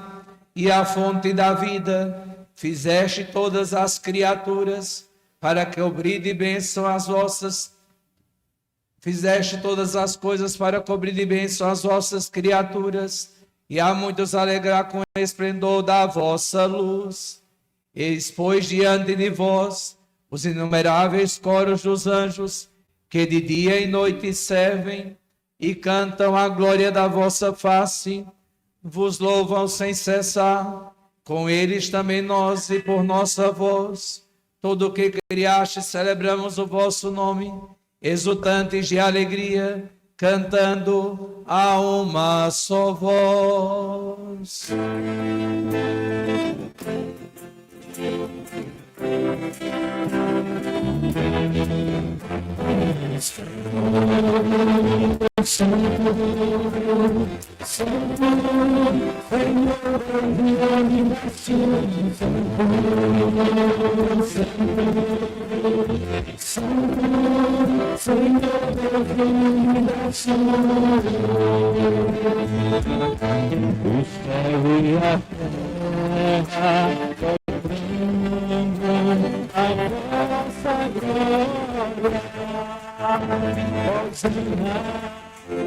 e a fonte da vida, fizeste todas as criaturas para que cobrir de bênção as vossas. Fizeste todas as coisas para cobrir de bênção as vossas criaturas, e a muitos alegrar com o esplendor da vossa luz. Eis, pois, diante de vós os inumeráveis coros dos anjos, que de dia e noite servem e cantam a glória da vossa face, vos louvam sem cessar. Com eles também nós, e por nossa voz, todo o que criaste, celebramos o vosso nome, exultantes de alegria, cantando a uma só voz.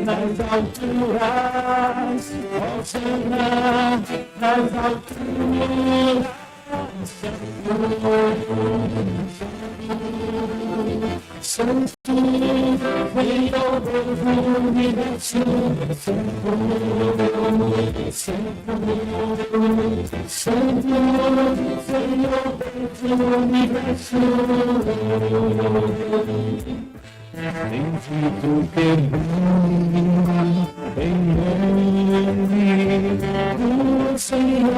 Nas alturas, Hosana, nas alturas, Santo, Senhor Deus do universo, Santo, Senhor Deus do universo. Bendito que vem o Senhor,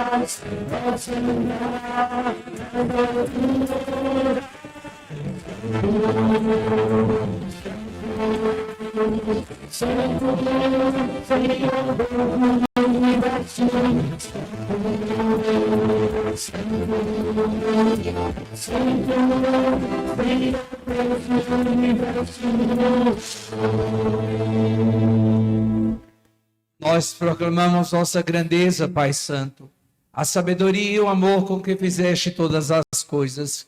nas alturas, Santo, Senhor do universo. Nós proclamamos vossa grandeza, Pai Santo, a sabedoria e o amor com que fizeste todas as coisas.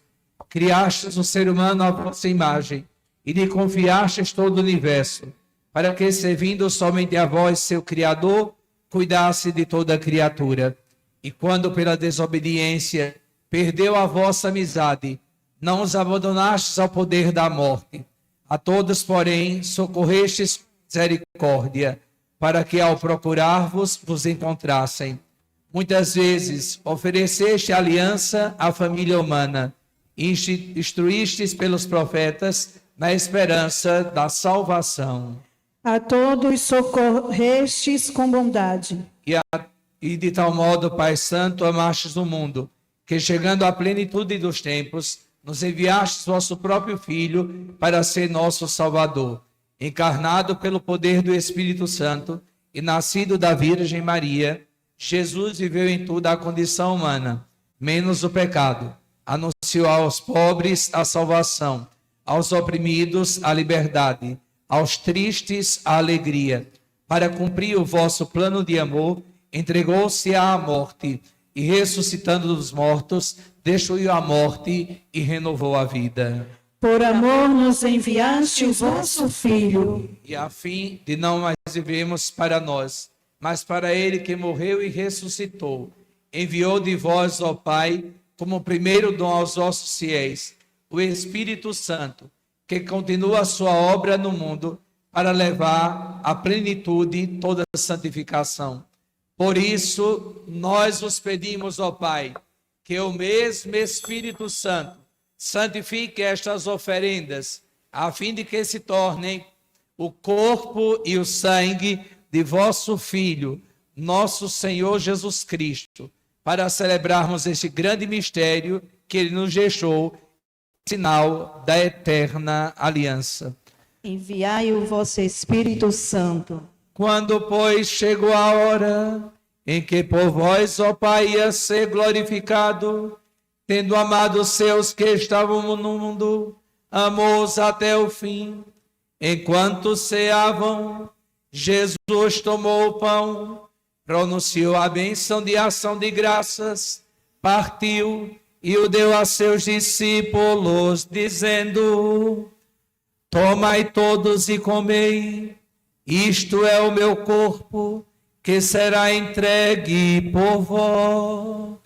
Criastes o ser humano à vossa imagem e lhe confiastes todo o universo, para que, servindo somente a vós, seu Criador, cuidasse de toda a criatura. E quando pela desobediência perdeu a vossa amizade, não os abandonastes ao poder da morte. A todos, porém, socorrestes com misericórdia, para que ao procurar-vos, vos encontrassem. Muitas vezes ofereceste aliança à família humana, e instruístes pelos profetas na esperança da salvação. A todos socorrestes com bondade. E de tal modo, Pai Santo, amastes o mundo, que chegando à plenitude dos tempos, nos enviastes vosso próprio Filho para ser nosso Salvador, encarnado pelo poder do Espírito Santo e nascido da Virgem Maria. Jesus viveu em toda a condição humana, menos o pecado. Anunciou aos pobres a salvação, aos oprimidos a liberdade, aos tristes a alegria. Para cumprir o vosso plano de amor, entregou-se à morte e ressuscitando dos mortos, destruiu a morte e renovou a vida. Por amor nos enviaste o vosso Filho, E a fim de não mais vivermos para nós, mas para ele que morreu e ressuscitou, enviou de vós, ó Pai, como primeiro dom aos vossos fiéis, o Espírito Santo, que continua a sua obra no mundo para levar à plenitude toda a santificação. Por isso, nós vos pedimos, ó Pai, que o mesmo Espírito Santo santifique estas oferendas, a fim de que se tornem o corpo e o sangue de vosso Filho, nosso Senhor Jesus Cristo, para celebrarmos este grande mistério que ele nos deixou, sinal da eterna aliança. enviai o vosso Espírito Santo. Quando, pois, chegou a hora em que por vós, ó Pai, ia ser glorificado, tendo amado os seus que estavam no mundo, amou-os até o fim. Enquanto ceavam, Jesus tomou o pão, pronunciou a bênção de ação de graças, partiu e o deu a seus discípulos, dizendo: tomai todos e comei, isto é o meu corpo, que será entregue por vós.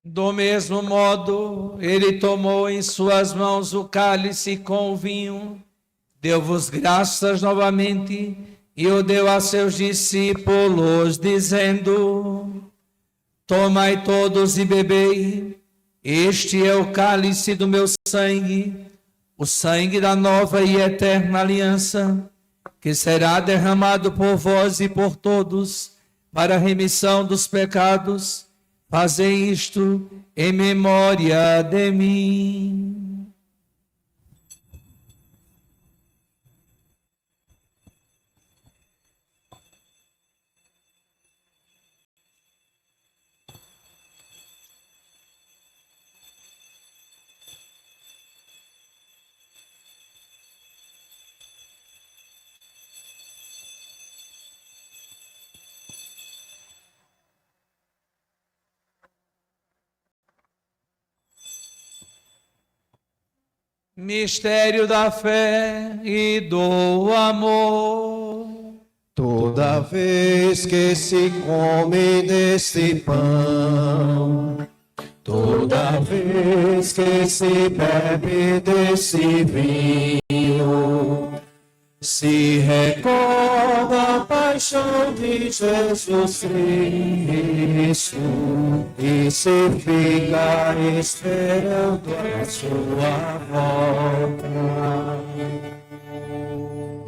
Do mesmo modo, ele tomou em suas mãos o cálice com o vinho, deu-vos graças novamente e o deu a seus discípulos, dizendo: tomai todos e bebei, este é o cálice do meu sangue, o sangue da nova e eterna aliança, que será derramado por vós e por todos, para a remissão dos pecados. Fazei isto em memória de mim. Mistério da fé e do amor. Toda vez que se come deste pão, toda vez que se bebe desse vinho, se recorda a paixão de Jesus Cristo e se fica esperando a sua volta.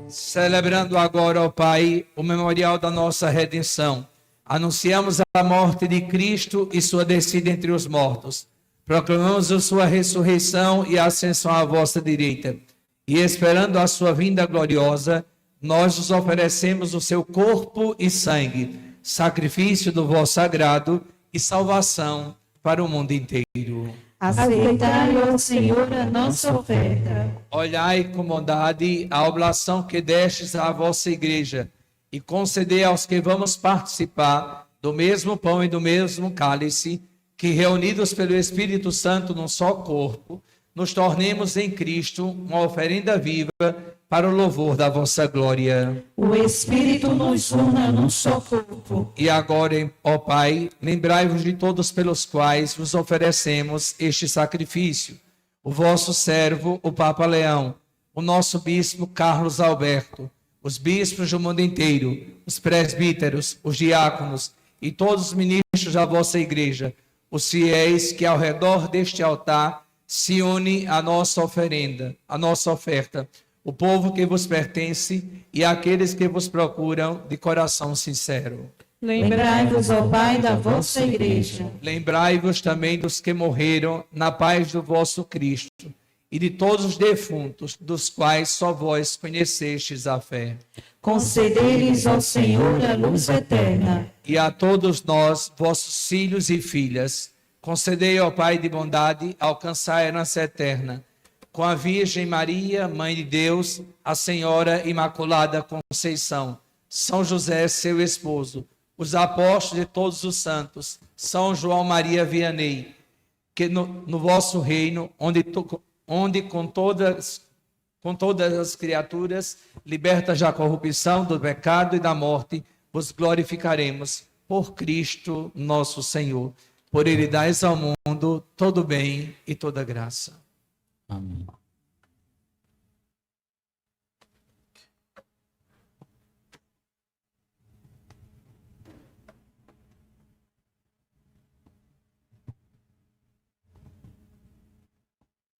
Celebrando agora, ó Pai, o memorial da nossa redenção, anunciamos a morte de Cristo e sua descida entre os mortos. Proclamamos a sua ressurreição e a ascensão à vossa direita. E esperando a sua vinda gloriosa, nós vos oferecemos o seu corpo e sangue, sacrifício do vosso sagrado e salvação para o mundo inteiro. Aceitai, ó Senhor, a nossa oferta. Olhai com bondade a oblação que destes à vossa igreja e concedei aos que vamos participar do mesmo pão e do mesmo cálice, que reunidos pelo Espírito Santo num só corpo, nos tornemos em Cristo uma oferenda viva para o louvor da vossa glória. O Espírito nos una num só corpo. E agora, ó Pai, lembrai-vos de todos pelos quais vos oferecemos este sacrifício. O vosso servo, o Papa Leão, o nosso bispo Carlos Alberto, os bispos do mundo inteiro, os presbíteros, os diáconos e todos os ministros da vossa igreja, os fiéis que ao redor deste altar se unem à nossa oferenda, à nossa oferta, o povo que vos pertence e aqueles que vos procuram de coração sincero. Lembrai-vos, ó Pai, da vossa igreja. Lembrai-vos também dos que morreram na paz do vosso Cristo e de todos os defuntos, dos quais só vós conhecestes a fé. Concedei-lhes, ó Senhor, a luz eterna. E a todos nós, vossos filhos e filhas, concedei, ó Pai de bondade, alcançar a herança eterna, com a Virgem Maria, Mãe de Deus, a Senhora Imaculada Conceição, São José, seu esposo, os apóstolos de todos os santos, São João Maria Vianney, que no vosso reino, onde com todas as criaturas, libertas da corrupção, do pecado e da morte, vos glorificaremos por Cristo nosso Senhor. Por ele dais ao mundo todo bem e toda graça. Amém.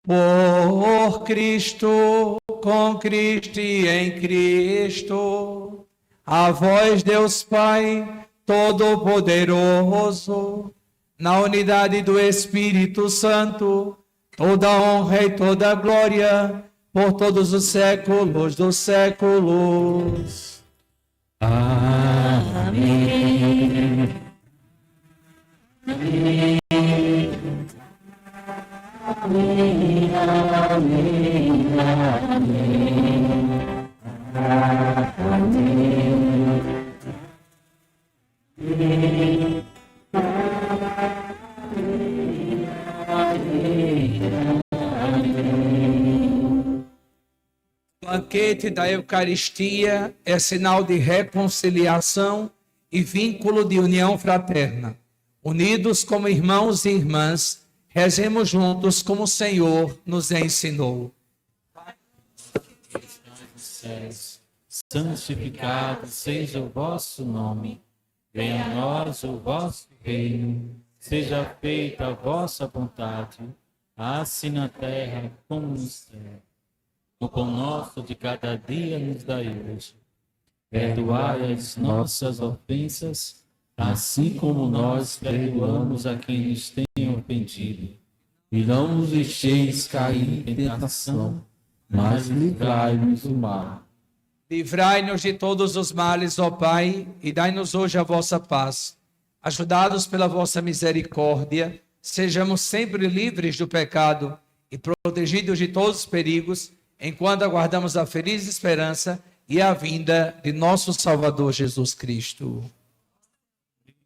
Por Cristo, com Cristo e em Cristo, a vós, Deus Pai Todo-Poderoso, na unidade do Espírito Santo, toda honra e toda glória, por todos os séculos dos séculos. Amém. O banquete da Eucaristia é sinal de reconciliação e vínculo de união fraterna. Unidos como irmãos e irmãs, rezemos juntos como o Senhor nos ensinou. Santificado seja o vosso nome. Venha a nós o vosso reino. Seja feita a vossa vontade, assim na terra como no céu. O pão nosso de cada dia nos dai hoje. Perdoai as nossas ofensas, assim como nós perdoamos a quem nos tem ofendido. E não nos deixeis cair em tentação, mas livrai-nos do mal. Livrai-nos de todos os males, ó Pai, e dai-nos hoje a vossa paz. Ajudados pela vossa misericórdia, sejamos sempre livres do pecado e protegidos de todos os perigos, enquanto aguardamos a feliz esperança e a vinda de nosso Salvador Jesus Cristo.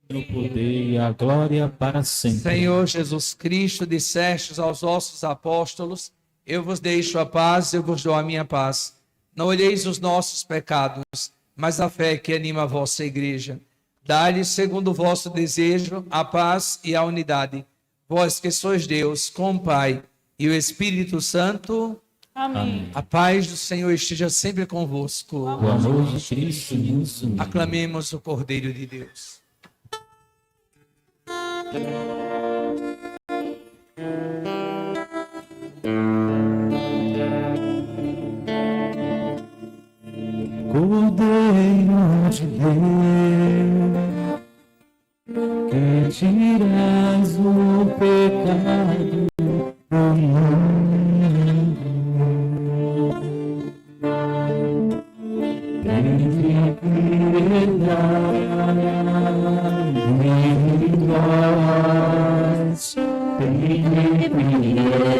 O poder e a glória para sempre. Senhor Jesus Cristo, dissestes aos vossos apóstolos: eu vos deixo a paz, eu vos dou a minha paz. Não olheis os nossos pecados, mas a fé que anima a vossa igreja. Dai-lhes, segundo o vosso desejo, a paz e a unidade. Vós que sois Deus, com o Pai e o Espírito Santo. Amém. A paz do Senhor esteja sempre convosco. O amor de Cristo nos une. Aclamemos o Cordeiro de Deus. Cordeiro de Deus, que tiras o pecado do mundo, tem piedade de nós, tem piedade.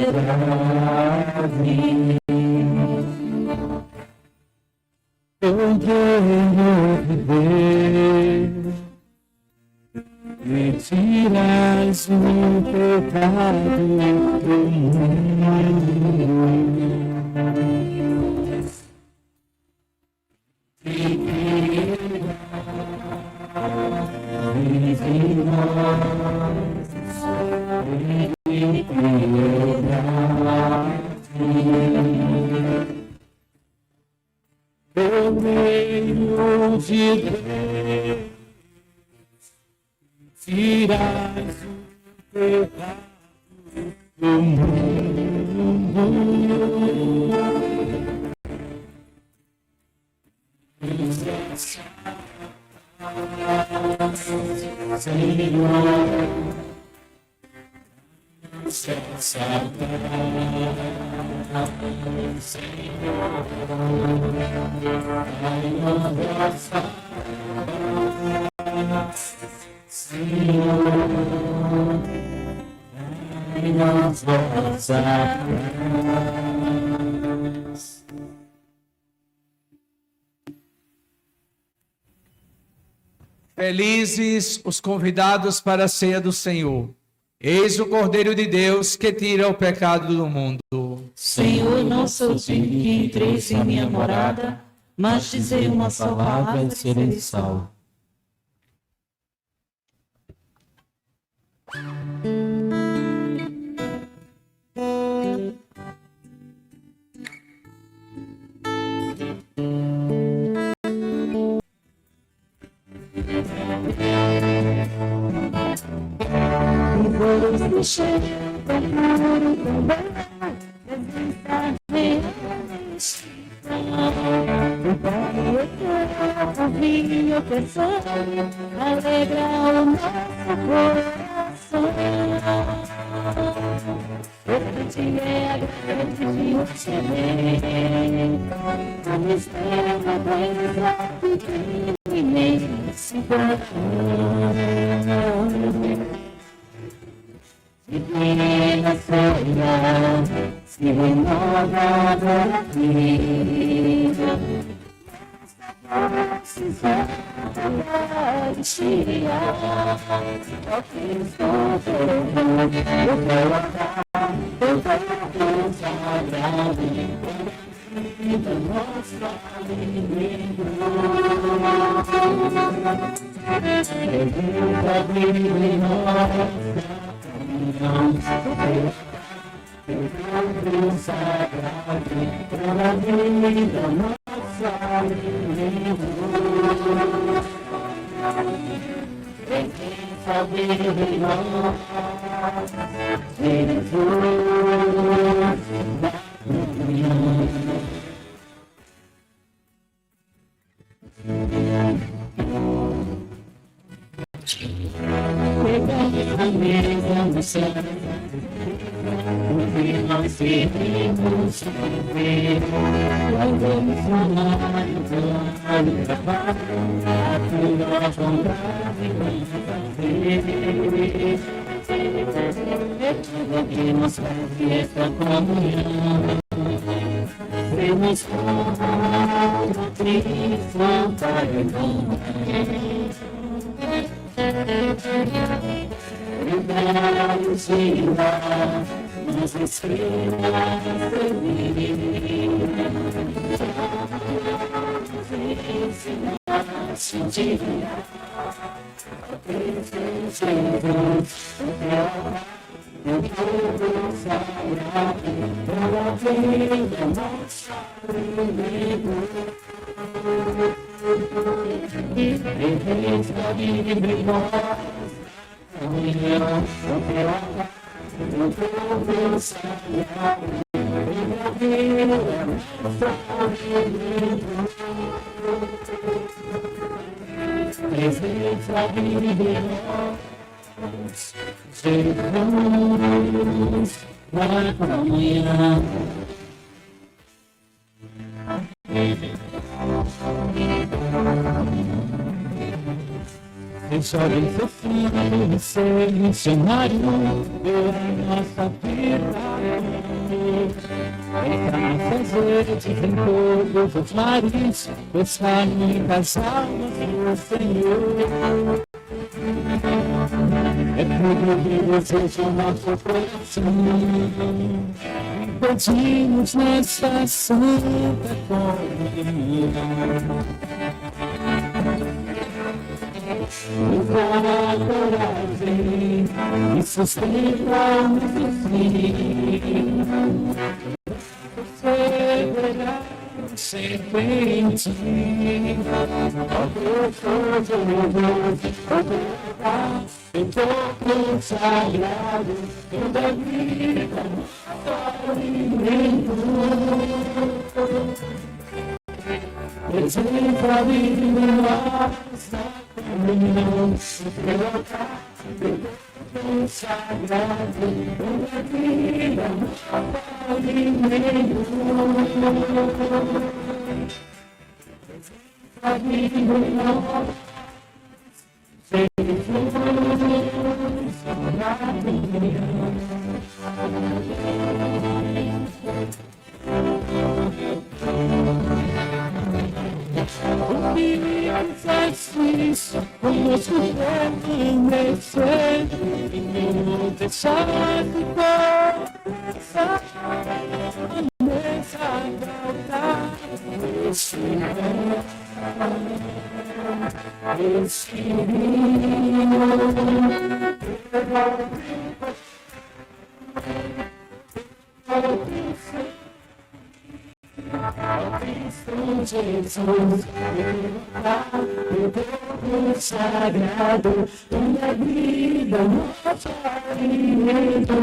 Cordeiro de Deus, que tiras o pecado do mundo, tem piedade de nós, tem piedade. Cordeiro de Deus, tiras o Felizes os convidados para a ceia do Senhor. Eis o Cordeiro de Deus que tira o pecado do mundo. Senhor, não sou digno que entreis em minha morada, mas dizei uma só palavra e serei salvo. Alegra o nosso coração. Eu te agradeço de receber a mistério da pequena imensidão. Divina ceia, se renova a vida. Precisar da Eucaristia, ó Cristo, eu quero andar, eu quero consagrado, vida nossa alegria. Pergunta em nossa comunhão, eu quero consagrado, pela vida nossa. Nós iremos viver, vamos falar do trabalho, a tua vontade vamos fazer. Equivoquemos para esta comunhão, vemos como Cristo perdão. Obrigado, Senhor. Nos ensina a servir, nos ensina a sentir a presença de Deus, o povo sagrado, pela vida nossa presença livre nós, comunhão, eu vou sagrado, pela vida nossa presença livre nós, Jesus, na comunhão. Deixa de ser filho, ser missionário, em nossa vida. Entra nossas redes em todos os lares, buscar muitas almas do Senhor. É tudo que deseja o nosso coração. Pedimos nesta santa comunhão. Nos dá coragem e sustenta-nos assim. Perseverar sempre em ti. Ó Deus, voltar, eu vou consagrado, toda vida, alimento. Presente a vida nossa comunhão, eu vou voltar, eu vou consagrado, toda vida, alimento. A vida nossa, Jesus, conosco permanecer, não deixar de conversar, nessa altar, Jesus, eu sagrado, minha vida, nosso alimento.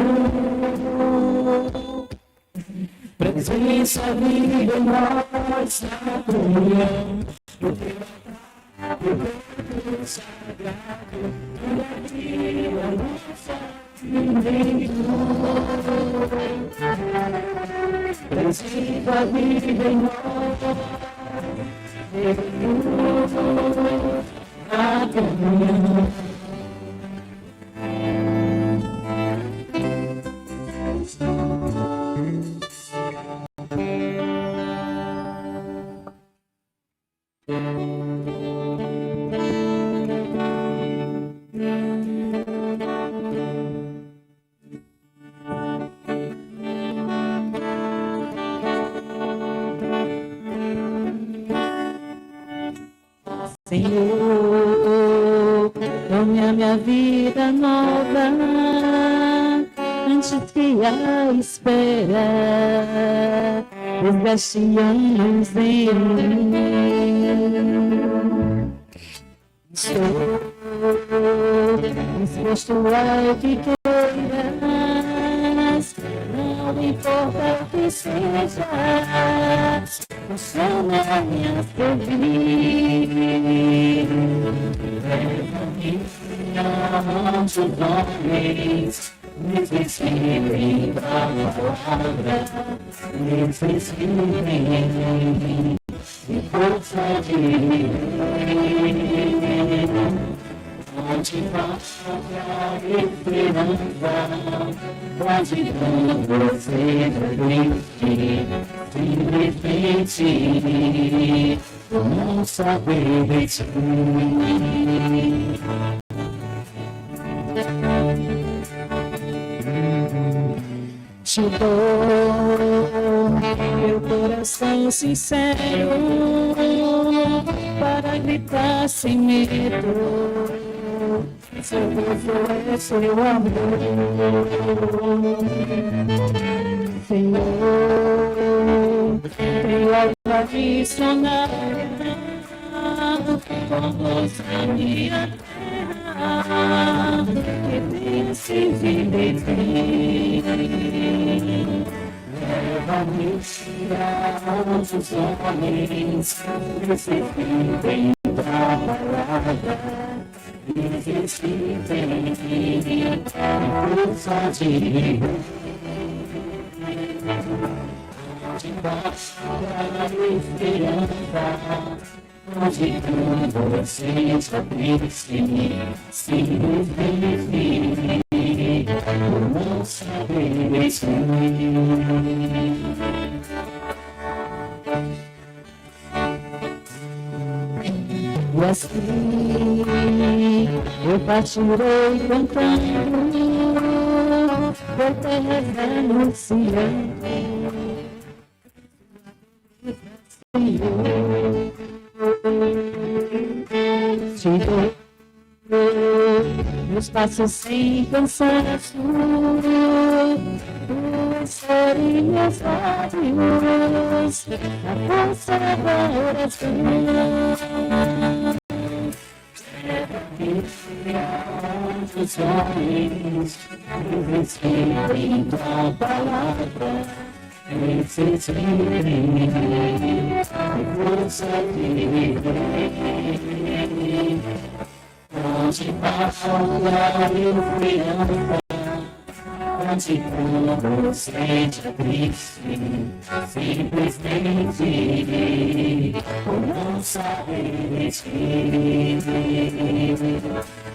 Presença viva em nós, na comunhão. Sagrado, minha vida, nosso alimento. Presença viva em nós. Senhor, tome a minha vida nova, antes que a espera desgaste anos em mim. Estou disposto ao que queiras, não importa o que seja, chama a minha servir. Leva-me aonde os homens necessitem da palavra, necessitem de força de viver. Onde basta a esperança, quase quando seja triste, simplesmente não saber de ti. Te dou meu coração sincero para gritar sem medo. Seu gozo é seu amor, Senhor. Tenho algo adicionária com luz na minha terra, que decide de mim. Leva-me aonde os homens necessitem da palavra, necessitem de força de viver. Debaixo da esperança, onde tudo seja triste, simplesmente por não saber escolher. E assim eu partirei cantando, por terra anunciando, te dou meus passos sem cansaço, tuas farinhas lábios, a força da oração. Os homens respeitem tua palavra, necessitem força de viver. Onde passa o lar e o criança, onde tudo seja triste, simplesmente por não saber escrever.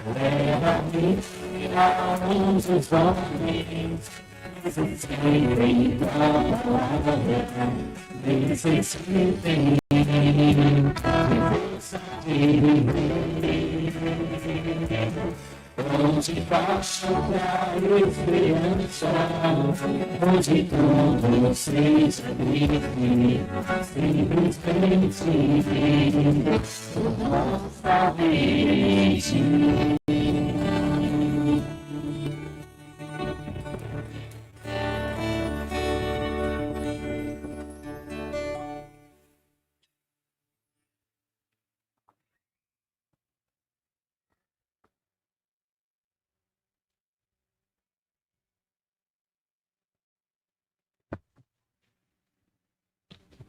Leva-me aos os homens, necessitem da palavra, necessitem de força de viver. Onde baixa o galho e esperança, onde tudo seja livre, simplesmente por nossa mente.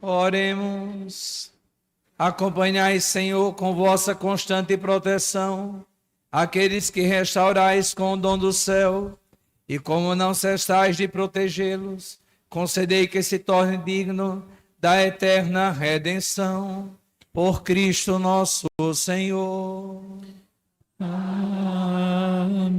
Oremos. Acompanhai, Senhor, com vossa constante proteção aqueles que restaurais com o dom do céu, e como não cessais de protegê-los, concedei que se torne digno da eterna redenção. Por Cristo nosso Senhor. Amém.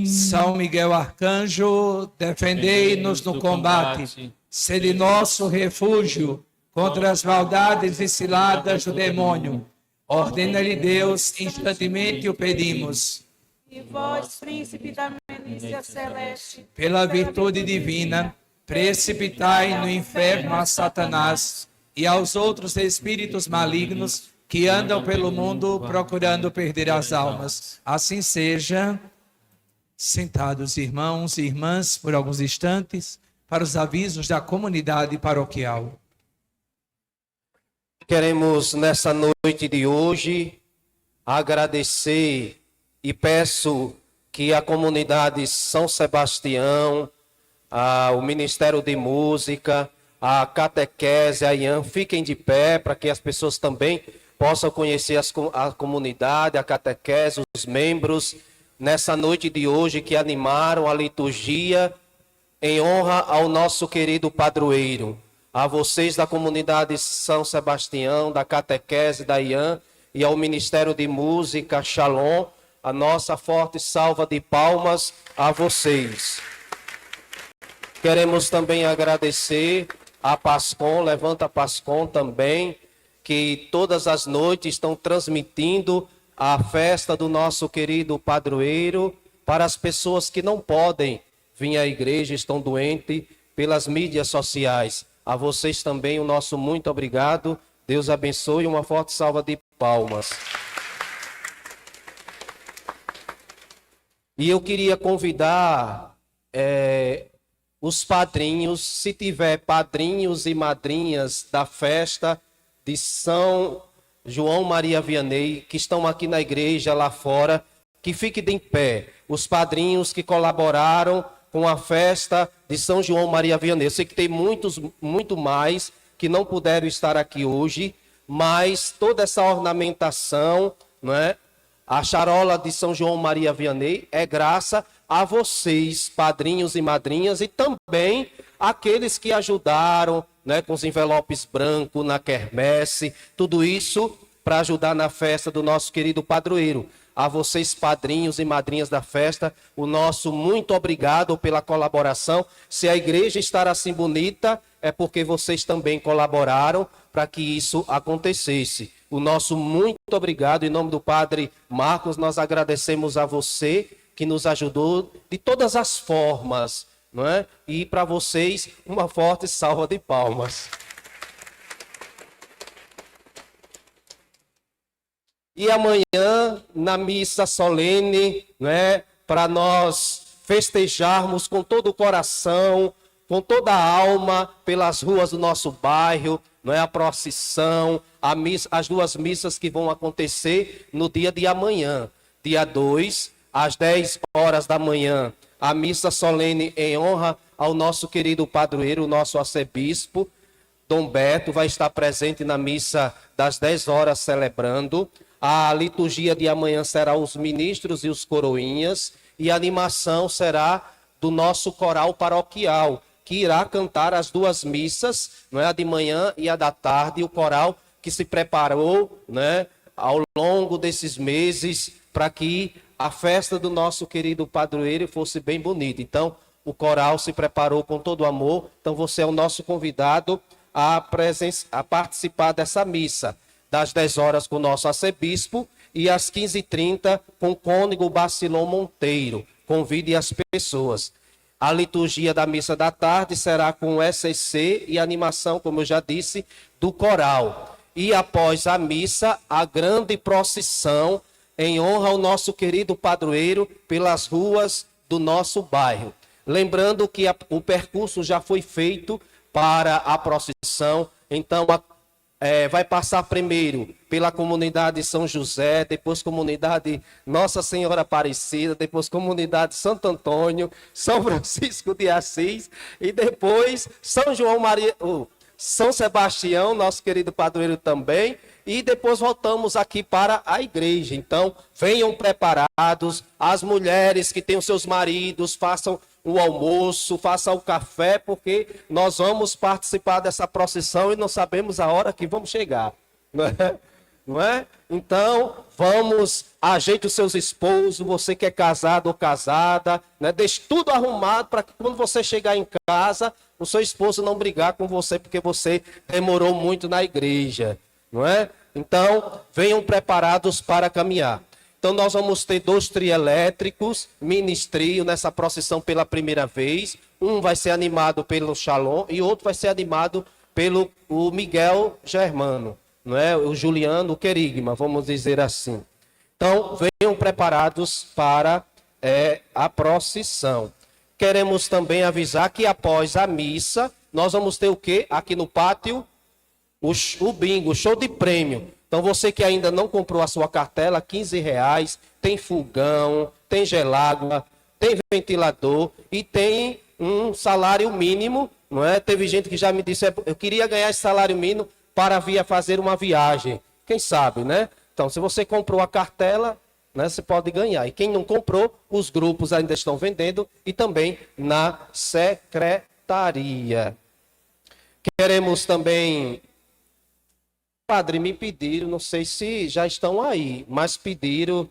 São Miguel Arcanjo, defendei-nos no combate. Sede nosso refúgio contra as maldades e ciladas do demônio. Ordena-lhe Deus, instantemente o pedimos. E vós, príncipe da milícia celeste, Pela virtude divina, precipitai no inferno a Satanás e aos outros espíritos malignos que andam pelo mundo procurando perder as almas. Assim seja. Sentados, irmãos e irmãs, por alguns instantes, para os avisos da comunidade paroquial. Queremos, nessa noite de hoje, agradecer e peço que a comunidade São Sebastião, o Ministério de Música, a catequese, a IAM, fiquem de pé para que as pessoas também possam conhecer a comunidade, a catequese, os membros, nessa noite de hoje que animaram a liturgia em honra ao nosso querido padroeiro. A vocês da comunidade São Sebastião, da catequese, da IAM e ao Ministério de Música, Shalom, a nossa forte salva de palmas a vocês. Queremos também agradecer a Pascom, Levanta Pascom também, que todas as noites estão transmitindo a festa do nosso querido padroeiro para as pessoas que não podem vir à igreja, estão doentes, pelas mídias sociais. A vocês também o nosso muito obrigado. Deus abençoe e uma forte salva de palmas. E eu queria convidar os padrinhos, se tiver padrinhos e madrinhas da festa de São João Maria Vianney, que estão aqui na igreja, lá fora, que fiquem de pé. Os padrinhos que colaboraram com a festa de São João Maria Vianney. Eu sei que tem muito mais que não puderam estar aqui hoje, mas toda essa ornamentação, não é? A charola de São João Maria Vianney é graças a vocês, padrinhos e madrinhas, e também aqueles que ajudaram, né, com os envelopes brancos na quermesse, tudo isso para ajudar na festa do nosso querido padroeiro. A vocês, padrinhos e madrinhas da festa, o nosso muito obrigado pela colaboração. Se a igreja estar assim bonita, é porque vocês também colaboraram para que isso acontecesse. O nosso muito obrigado, em nome do Padre Marcos, nós agradecemos a você que nos ajudou de todas as formas, não é? E para vocês, uma forte salva de palmas. E amanhã, na missa solene, né, para nós festejarmos com todo o coração, com toda a alma, pelas ruas do nosso bairro, não é, a procissão, as duas missas que vão acontecer no dia de amanhã. dia 2, às 10 horas da manhã, a missa solene em honra ao nosso querido padroeiro, o nosso arcebispo, Dom Beto, vai estar presente na missa das 10 horas celebrando. A liturgia de amanhã será os ministros e os coroinhas, e a animação será do nosso coral paroquial, que irá cantar as duas missas, não é, a de manhã e a da tarde, o coral que se preparou, né, ao longo desses meses para que a festa do nosso querido padroeiro fosse bem bonita. Então, o coral se preparou com todo amor. Então, você é o nosso convidado a participar dessa missa, das 10 horas com o nosso arcebispo e às 15h30 com o cônego Bacilon Monteiro. Convide as pessoas. A liturgia da missa da tarde será com o SEC e animação, como eu já disse, do coral. E após a missa, a grande procissão em honra ao nosso querido padroeiro pelas ruas do nosso bairro. Lembrando que o percurso já foi feito para a procissão, então vai passar primeiro pela comunidade São José, depois comunidade Nossa Senhora Aparecida, depois comunidade Santo Antônio, São Francisco de Assis e depois São João Maria, São Sebastião, nosso querido padroeiro também, e depois voltamos aqui para a igreja. Então, venham preparados, as mulheres que têm os seus maridos, façam o almoço, façam o café, porque nós vamos participar dessa procissão e não sabemos a hora que vamos chegar, não é? Não é? Então, vamos, ajeite os seus esposos, você que é casado ou casada, né? Deixe tudo arrumado para que quando você chegar em casa, o seu esposo não brigar com você porque você demorou muito na igreja, não é? Então, venham preparados para caminhar. Então, nós vamos ter 2 trielétricos, ministrio, nessa procissão pela primeira vez. Um vai ser animado pelo Shalom e outro vai ser animado pelo o Miguel Germano, não é? O Juliano Querigma, vamos dizer assim. Então, venham preparados para a procissão. Queremos também avisar que após a missa, nós vamos ter o quê? Aqui no pátio, o bingo, o show de prêmio. Então, você que ainda não comprou a sua cartela, R$15, tem fogão, tem gelágua, tem ventilador e tem um salário mínimo, não é? Teve gente que já me disse, eu queria ganhar esse salário mínimo para vir fazer uma viagem. Quem sabe, né? Então, se você comprou a cartela, né, você pode ganhar. E quem não comprou, os grupos ainda estão vendendo e também na secretaria. Queremos também... Padre, me pediram, não sei se já estão aí, mas pediram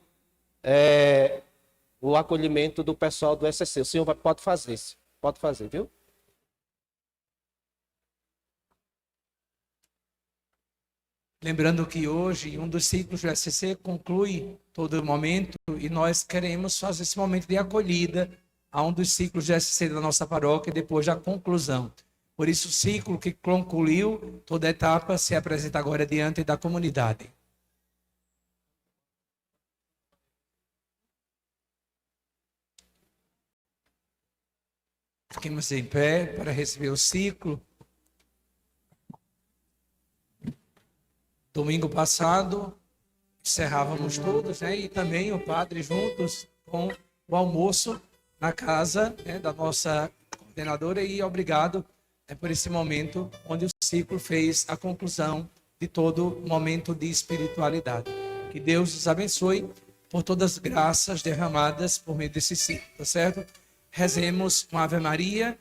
o acolhimento do pessoal do SEC. O senhor pode fazer, viu? Lembrando que hoje um dos ciclos do SEC conclui todo o momento e nós queremos fazer esse momento de acolhida a um dos ciclos do SEC da nossa paróquia depois da conclusão. Por isso, o ciclo que concluiu toda a etapa se apresenta agora diante da comunidade. Fiquemos em pé para receber o ciclo. Domingo passado, encerrávamos todos, né? E também o padre juntos com o almoço na casa, né, da nossa coordenadora. E obrigado por esse momento onde o ciclo fez a conclusão de todo momento de espiritualidade. Que Deus nos abençoe por todas as graças derramadas por meio desse ciclo, tá certo? Rezemos uma Ave Maria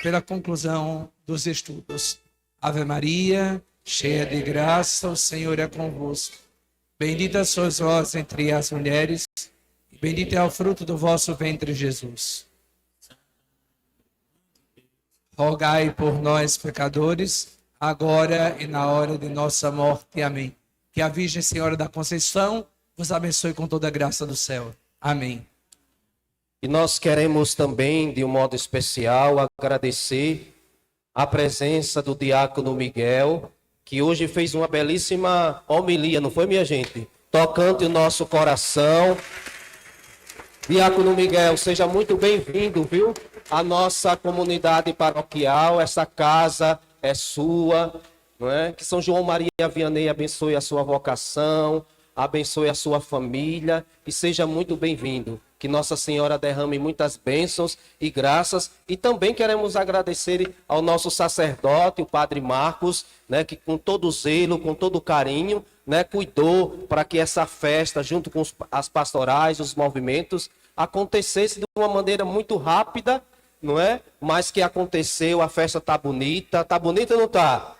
pela conclusão dos estudos. Ave Maria, cheia de graça, o Senhor é convosco. Bendita sois vós entre as mulheres, e bendito é o fruto do vosso ventre, Jesus. Rogai por nós, pecadores, agora e na hora de nossa morte. Amém. Que a Virgem Senhora da Conceição vos abençoe com toda a graça do céu. Amém. E nós queremos também, de um modo especial, agradecer a presença do diácono Miguel, que hoje fez uma belíssima homilia, não foi, minha gente? Tocante o nosso coração. Diácono Miguel, seja muito bem-vindo, viu? A nossa comunidade paroquial, essa casa é sua, não é? Que São João Maria Vianney abençoe a sua vocação, abençoe a sua família e seja muito bem-vindo. Que Nossa Senhora derrame muitas bênçãos e graças. E também queremos agradecer ao nosso sacerdote, o Padre Marcos, né, que com todo zelo, com todo carinho, né, cuidou para que essa festa, junto com as pastorais, os movimentos, acontecesse de uma maneira muito rápida, não é? Mas que aconteceu, a festa tá bonita ou não tá?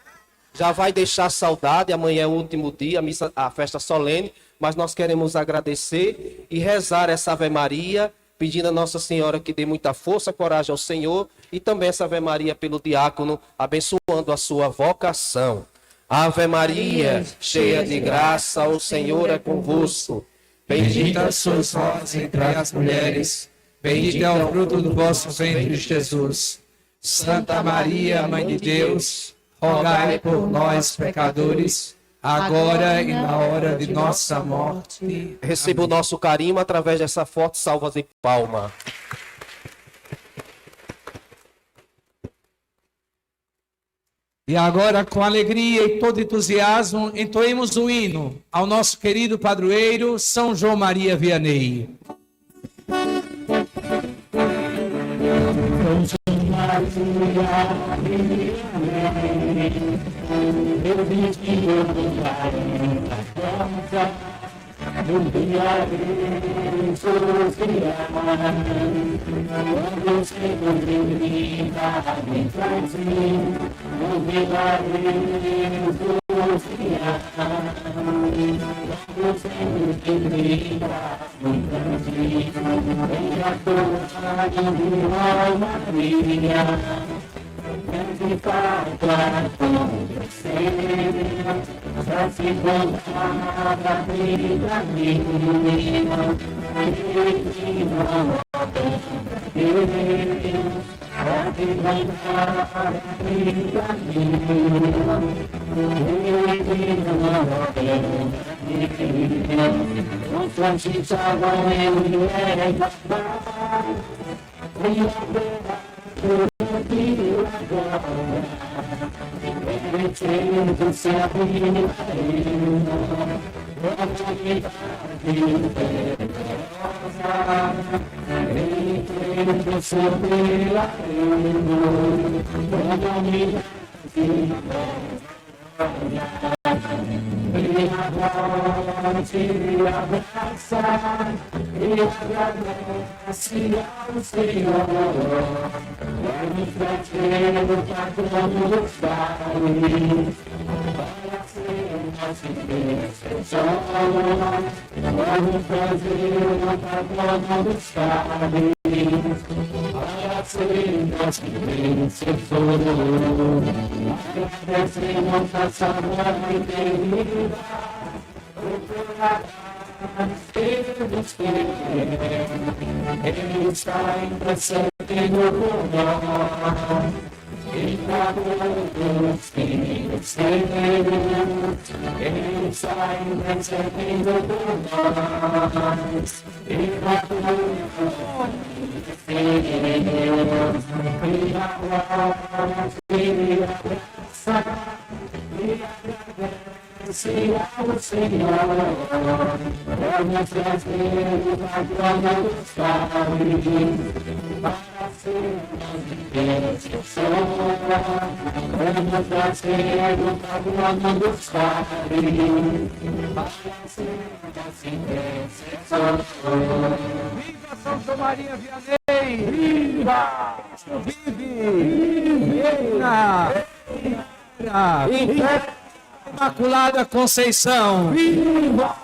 Já vai deixar saudade, amanhã é o último dia, a festa solene, mas nós queremos agradecer e rezar essa Ave Maria, pedindo a Nossa Senhora que dê muita força, coragem ao Senhor, e também essa Ave Maria pelo diácono, abençoando a sua vocação. Ave Maria, cheia de graça, o Senhor é convosco. Bendita sois vós entre as mulheres, bendito é o fruto do vosso ventre, Jesus. Santa Maria, Mãe de Deus, rogai por nós, pecadores, agora e na hora de nossa morte. Receba o nosso carinho através dessa forte salva de palma. E agora, com alegria e todo entusiasmo, entoemos o hino ao nosso querido padroeiro São João Maria Vianney. Ele está intercedendo por nós. Ele está intercedendo por nós. Se ao Senhor, vamos trazer a glória dos Pais, para sermos intercessor. Vamos trazer a glória dos Pais, para sermos intercessor. Viva São João Maria Vianney! Viva! Cristo vive! Reina! Viva! Imaculada Conceição. Viva!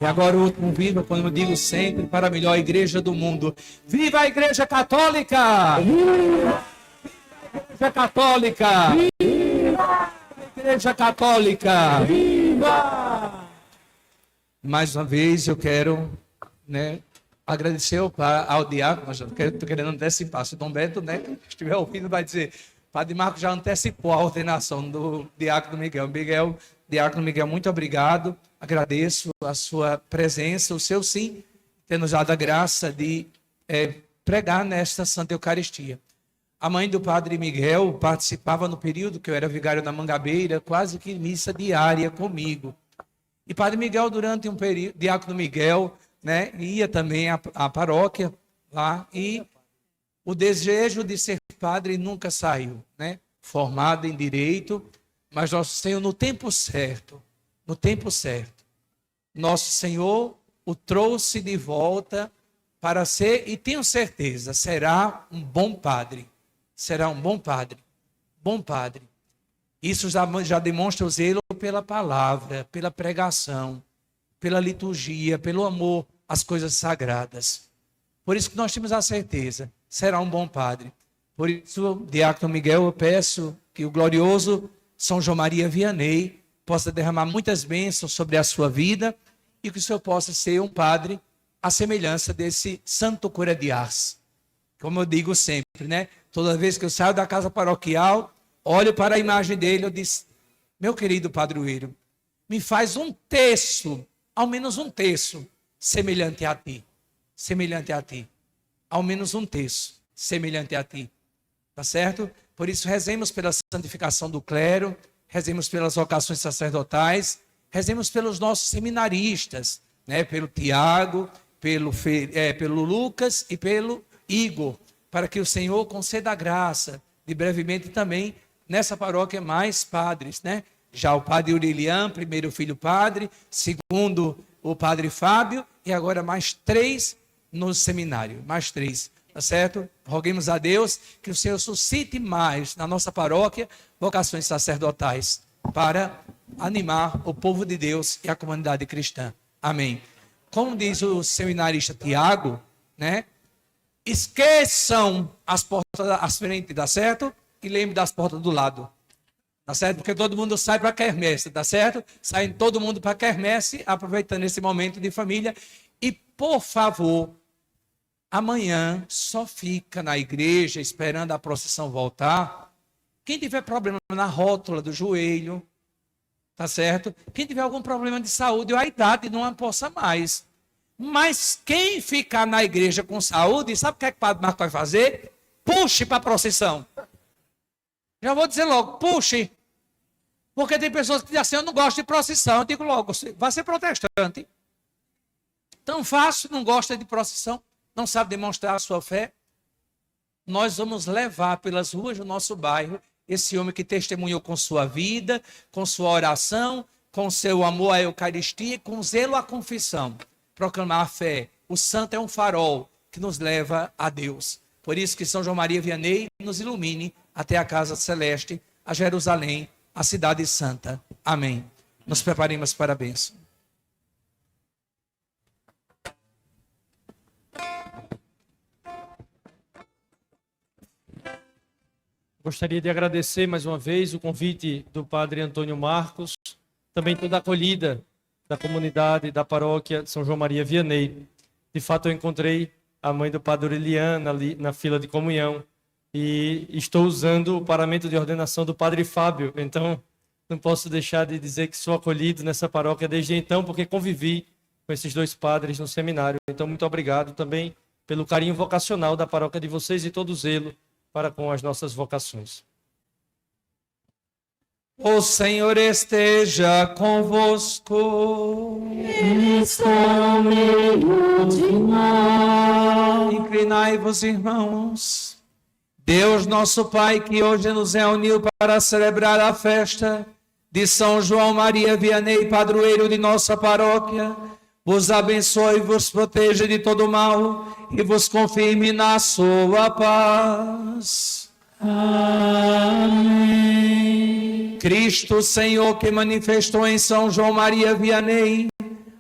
E agora o último viva, como eu digo sempre, para a melhor igreja do mundo. Viva a Igreja Católica! Viva! A Igreja Católica! Viva! A Igreja Católica! Viva! Mais uma vez eu quero, agradecer ao diácono, mas eu estou querendo antecipar. Se o Dom Beto, estiver ouvindo, vai dizer... Padre Marcos já antecipou a ordenação do diácono Miguel. Diácono Miguel, muito obrigado. Agradeço a sua presença, o seu sim, ter nos dado a graça de pregar nesta Santa Eucaristia. A mãe do Padre Miguel participava no período que eu era vigário na Mangabeira, quase que missa diária comigo. E Padre Miguel, durante um período, Diácono Miguel, né, ia também à paróquia lá, e o desejo de ser padre nunca saiu, né? Formado em direito, mas nosso Senhor, no tempo certo, nosso Senhor o trouxe de volta para ser, e tenho certeza, será um bom padre. Será um bom padre. Bom padre. Isso já demonstra o zelo pela palavra, pela pregação, pela liturgia, pelo amor às coisas sagradas. Por isso que nós temos a certeza, será um bom padre. Por isso, Diácono Miguel, eu peço que o glorioso São João Maria Vianney possa derramar muitas bênçãos sobre a sua vida e que o senhor possa ser um padre à semelhança desse Santo Cura de Ars. Como eu digo sempre, né? Toda vez que eu saio da casa paroquial, olho para a imagem dele, eu disse, meu querido padroeiro, me faz um terço, ao menos um terço, semelhante a ti. Semelhante a ti. Ao menos um terço, semelhante a ti. Tá certo? Por isso, rezemos pela santificação do clero, rezemos pelas vocações sacerdotais, rezemos pelos nossos seminaristas, né? Pelo Tiago, pelo Lucas e pelo Igor, para que o Senhor conceda a graça de brevemente também nessa paróquia mais padres, né? Já o padre Aurelian, primeiro filho padre, segundo o padre Fábio, e agora mais 3 no seminário, mais 3, tá certo? Roguemos a Deus que o Senhor suscite mais na nossa paróquia vocações sacerdotais para animar o povo de Deus e a comunidade cristã. Amém. Como diz o seminarista Tiago, né? Esqueçam as portas à frente, tá certo? E lembre das portas do lado. Tá certo? Porque todo mundo sai para a quermesse, tá certo? Sai todo mundo para a quermesse, aproveitando esse momento de família. E, por favor, amanhã só fica na igreja esperando a procissão voltar. Quem tiver problema na rótula do joelho, tá certo? Quem tiver algum problema de saúde ou a idade não a possa mais. Mas quem ficar na igreja com saúde, sabe o que é que o Padre Marco vai fazer? Puxe para a procissão. Já vou dizer logo, puxe. Porque tem pessoas que dizem assim, eu não gosto de procissão. Eu digo logo, vai ser protestante. Tão fácil, não gosta de procissão, não sabe demonstrar a sua fé. Nós vamos levar pelas ruas do nosso bairro esse homem que testemunhou com sua vida, com sua oração, com seu amor à Eucaristia, com zelo à confissão. Proclamar a fé. O santo é um farol que nos leva a Deus. Por isso que São João Maria Vianney nos ilumine até a casa celeste, a Jerusalém, a cidade santa. Amém. Nos preparemos para a bênção. Gostaria de agradecer mais uma vez o convite do Padre Antônio Marcos, também toda a acolhida da comunidade da paróquia São João Maria Vianney. De fato, eu encontrei a mãe do Padre Aureliano ali na fila de comunhão e estou usando o paramento de ordenação do Padre Fábio, então não posso deixar de dizer que sou acolhido nessa paróquia desde então, porque convivi com esses 2 padres no seminário. Então, muito obrigado também pelo carinho vocacional da paróquia de vocês e todo o zelo para com as nossas vocações. O Senhor esteja convosco. Ele está no meio de nós. Inclinai-vos, irmãos. Deus nosso Pai, que hoje nos reuniu para celebrar a festa de São João Maria Vianney, padroeiro de nossa paróquia, vos abençoe e vos proteja de todo mal e vos confirme na sua paz. Amém. Cristo Senhor, que manifestou em São João Maria Vianney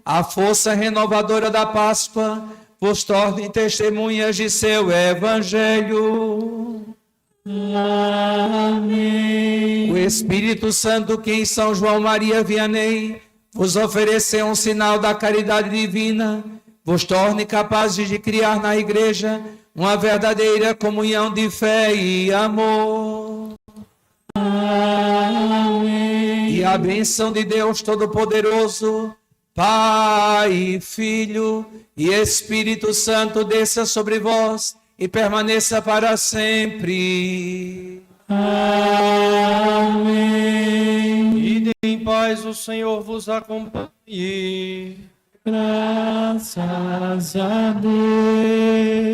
a força renovadora da Páscoa, vos torne testemunhas de seu Evangelho. Amém. O Espírito Santo, que em São João Maria Vianney vos ofereceu um sinal da caridade divina, vos torne capazes de criar na Igreja uma verdadeira comunhão de fé e amor. Amém. E a bênção de Deus Todo-Poderoso, Pai, Filho e Espírito Santo desça sobre vós e permaneça para sempre. Amém. E Em paz, o Senhor vos acompanhe. Graças a Deus.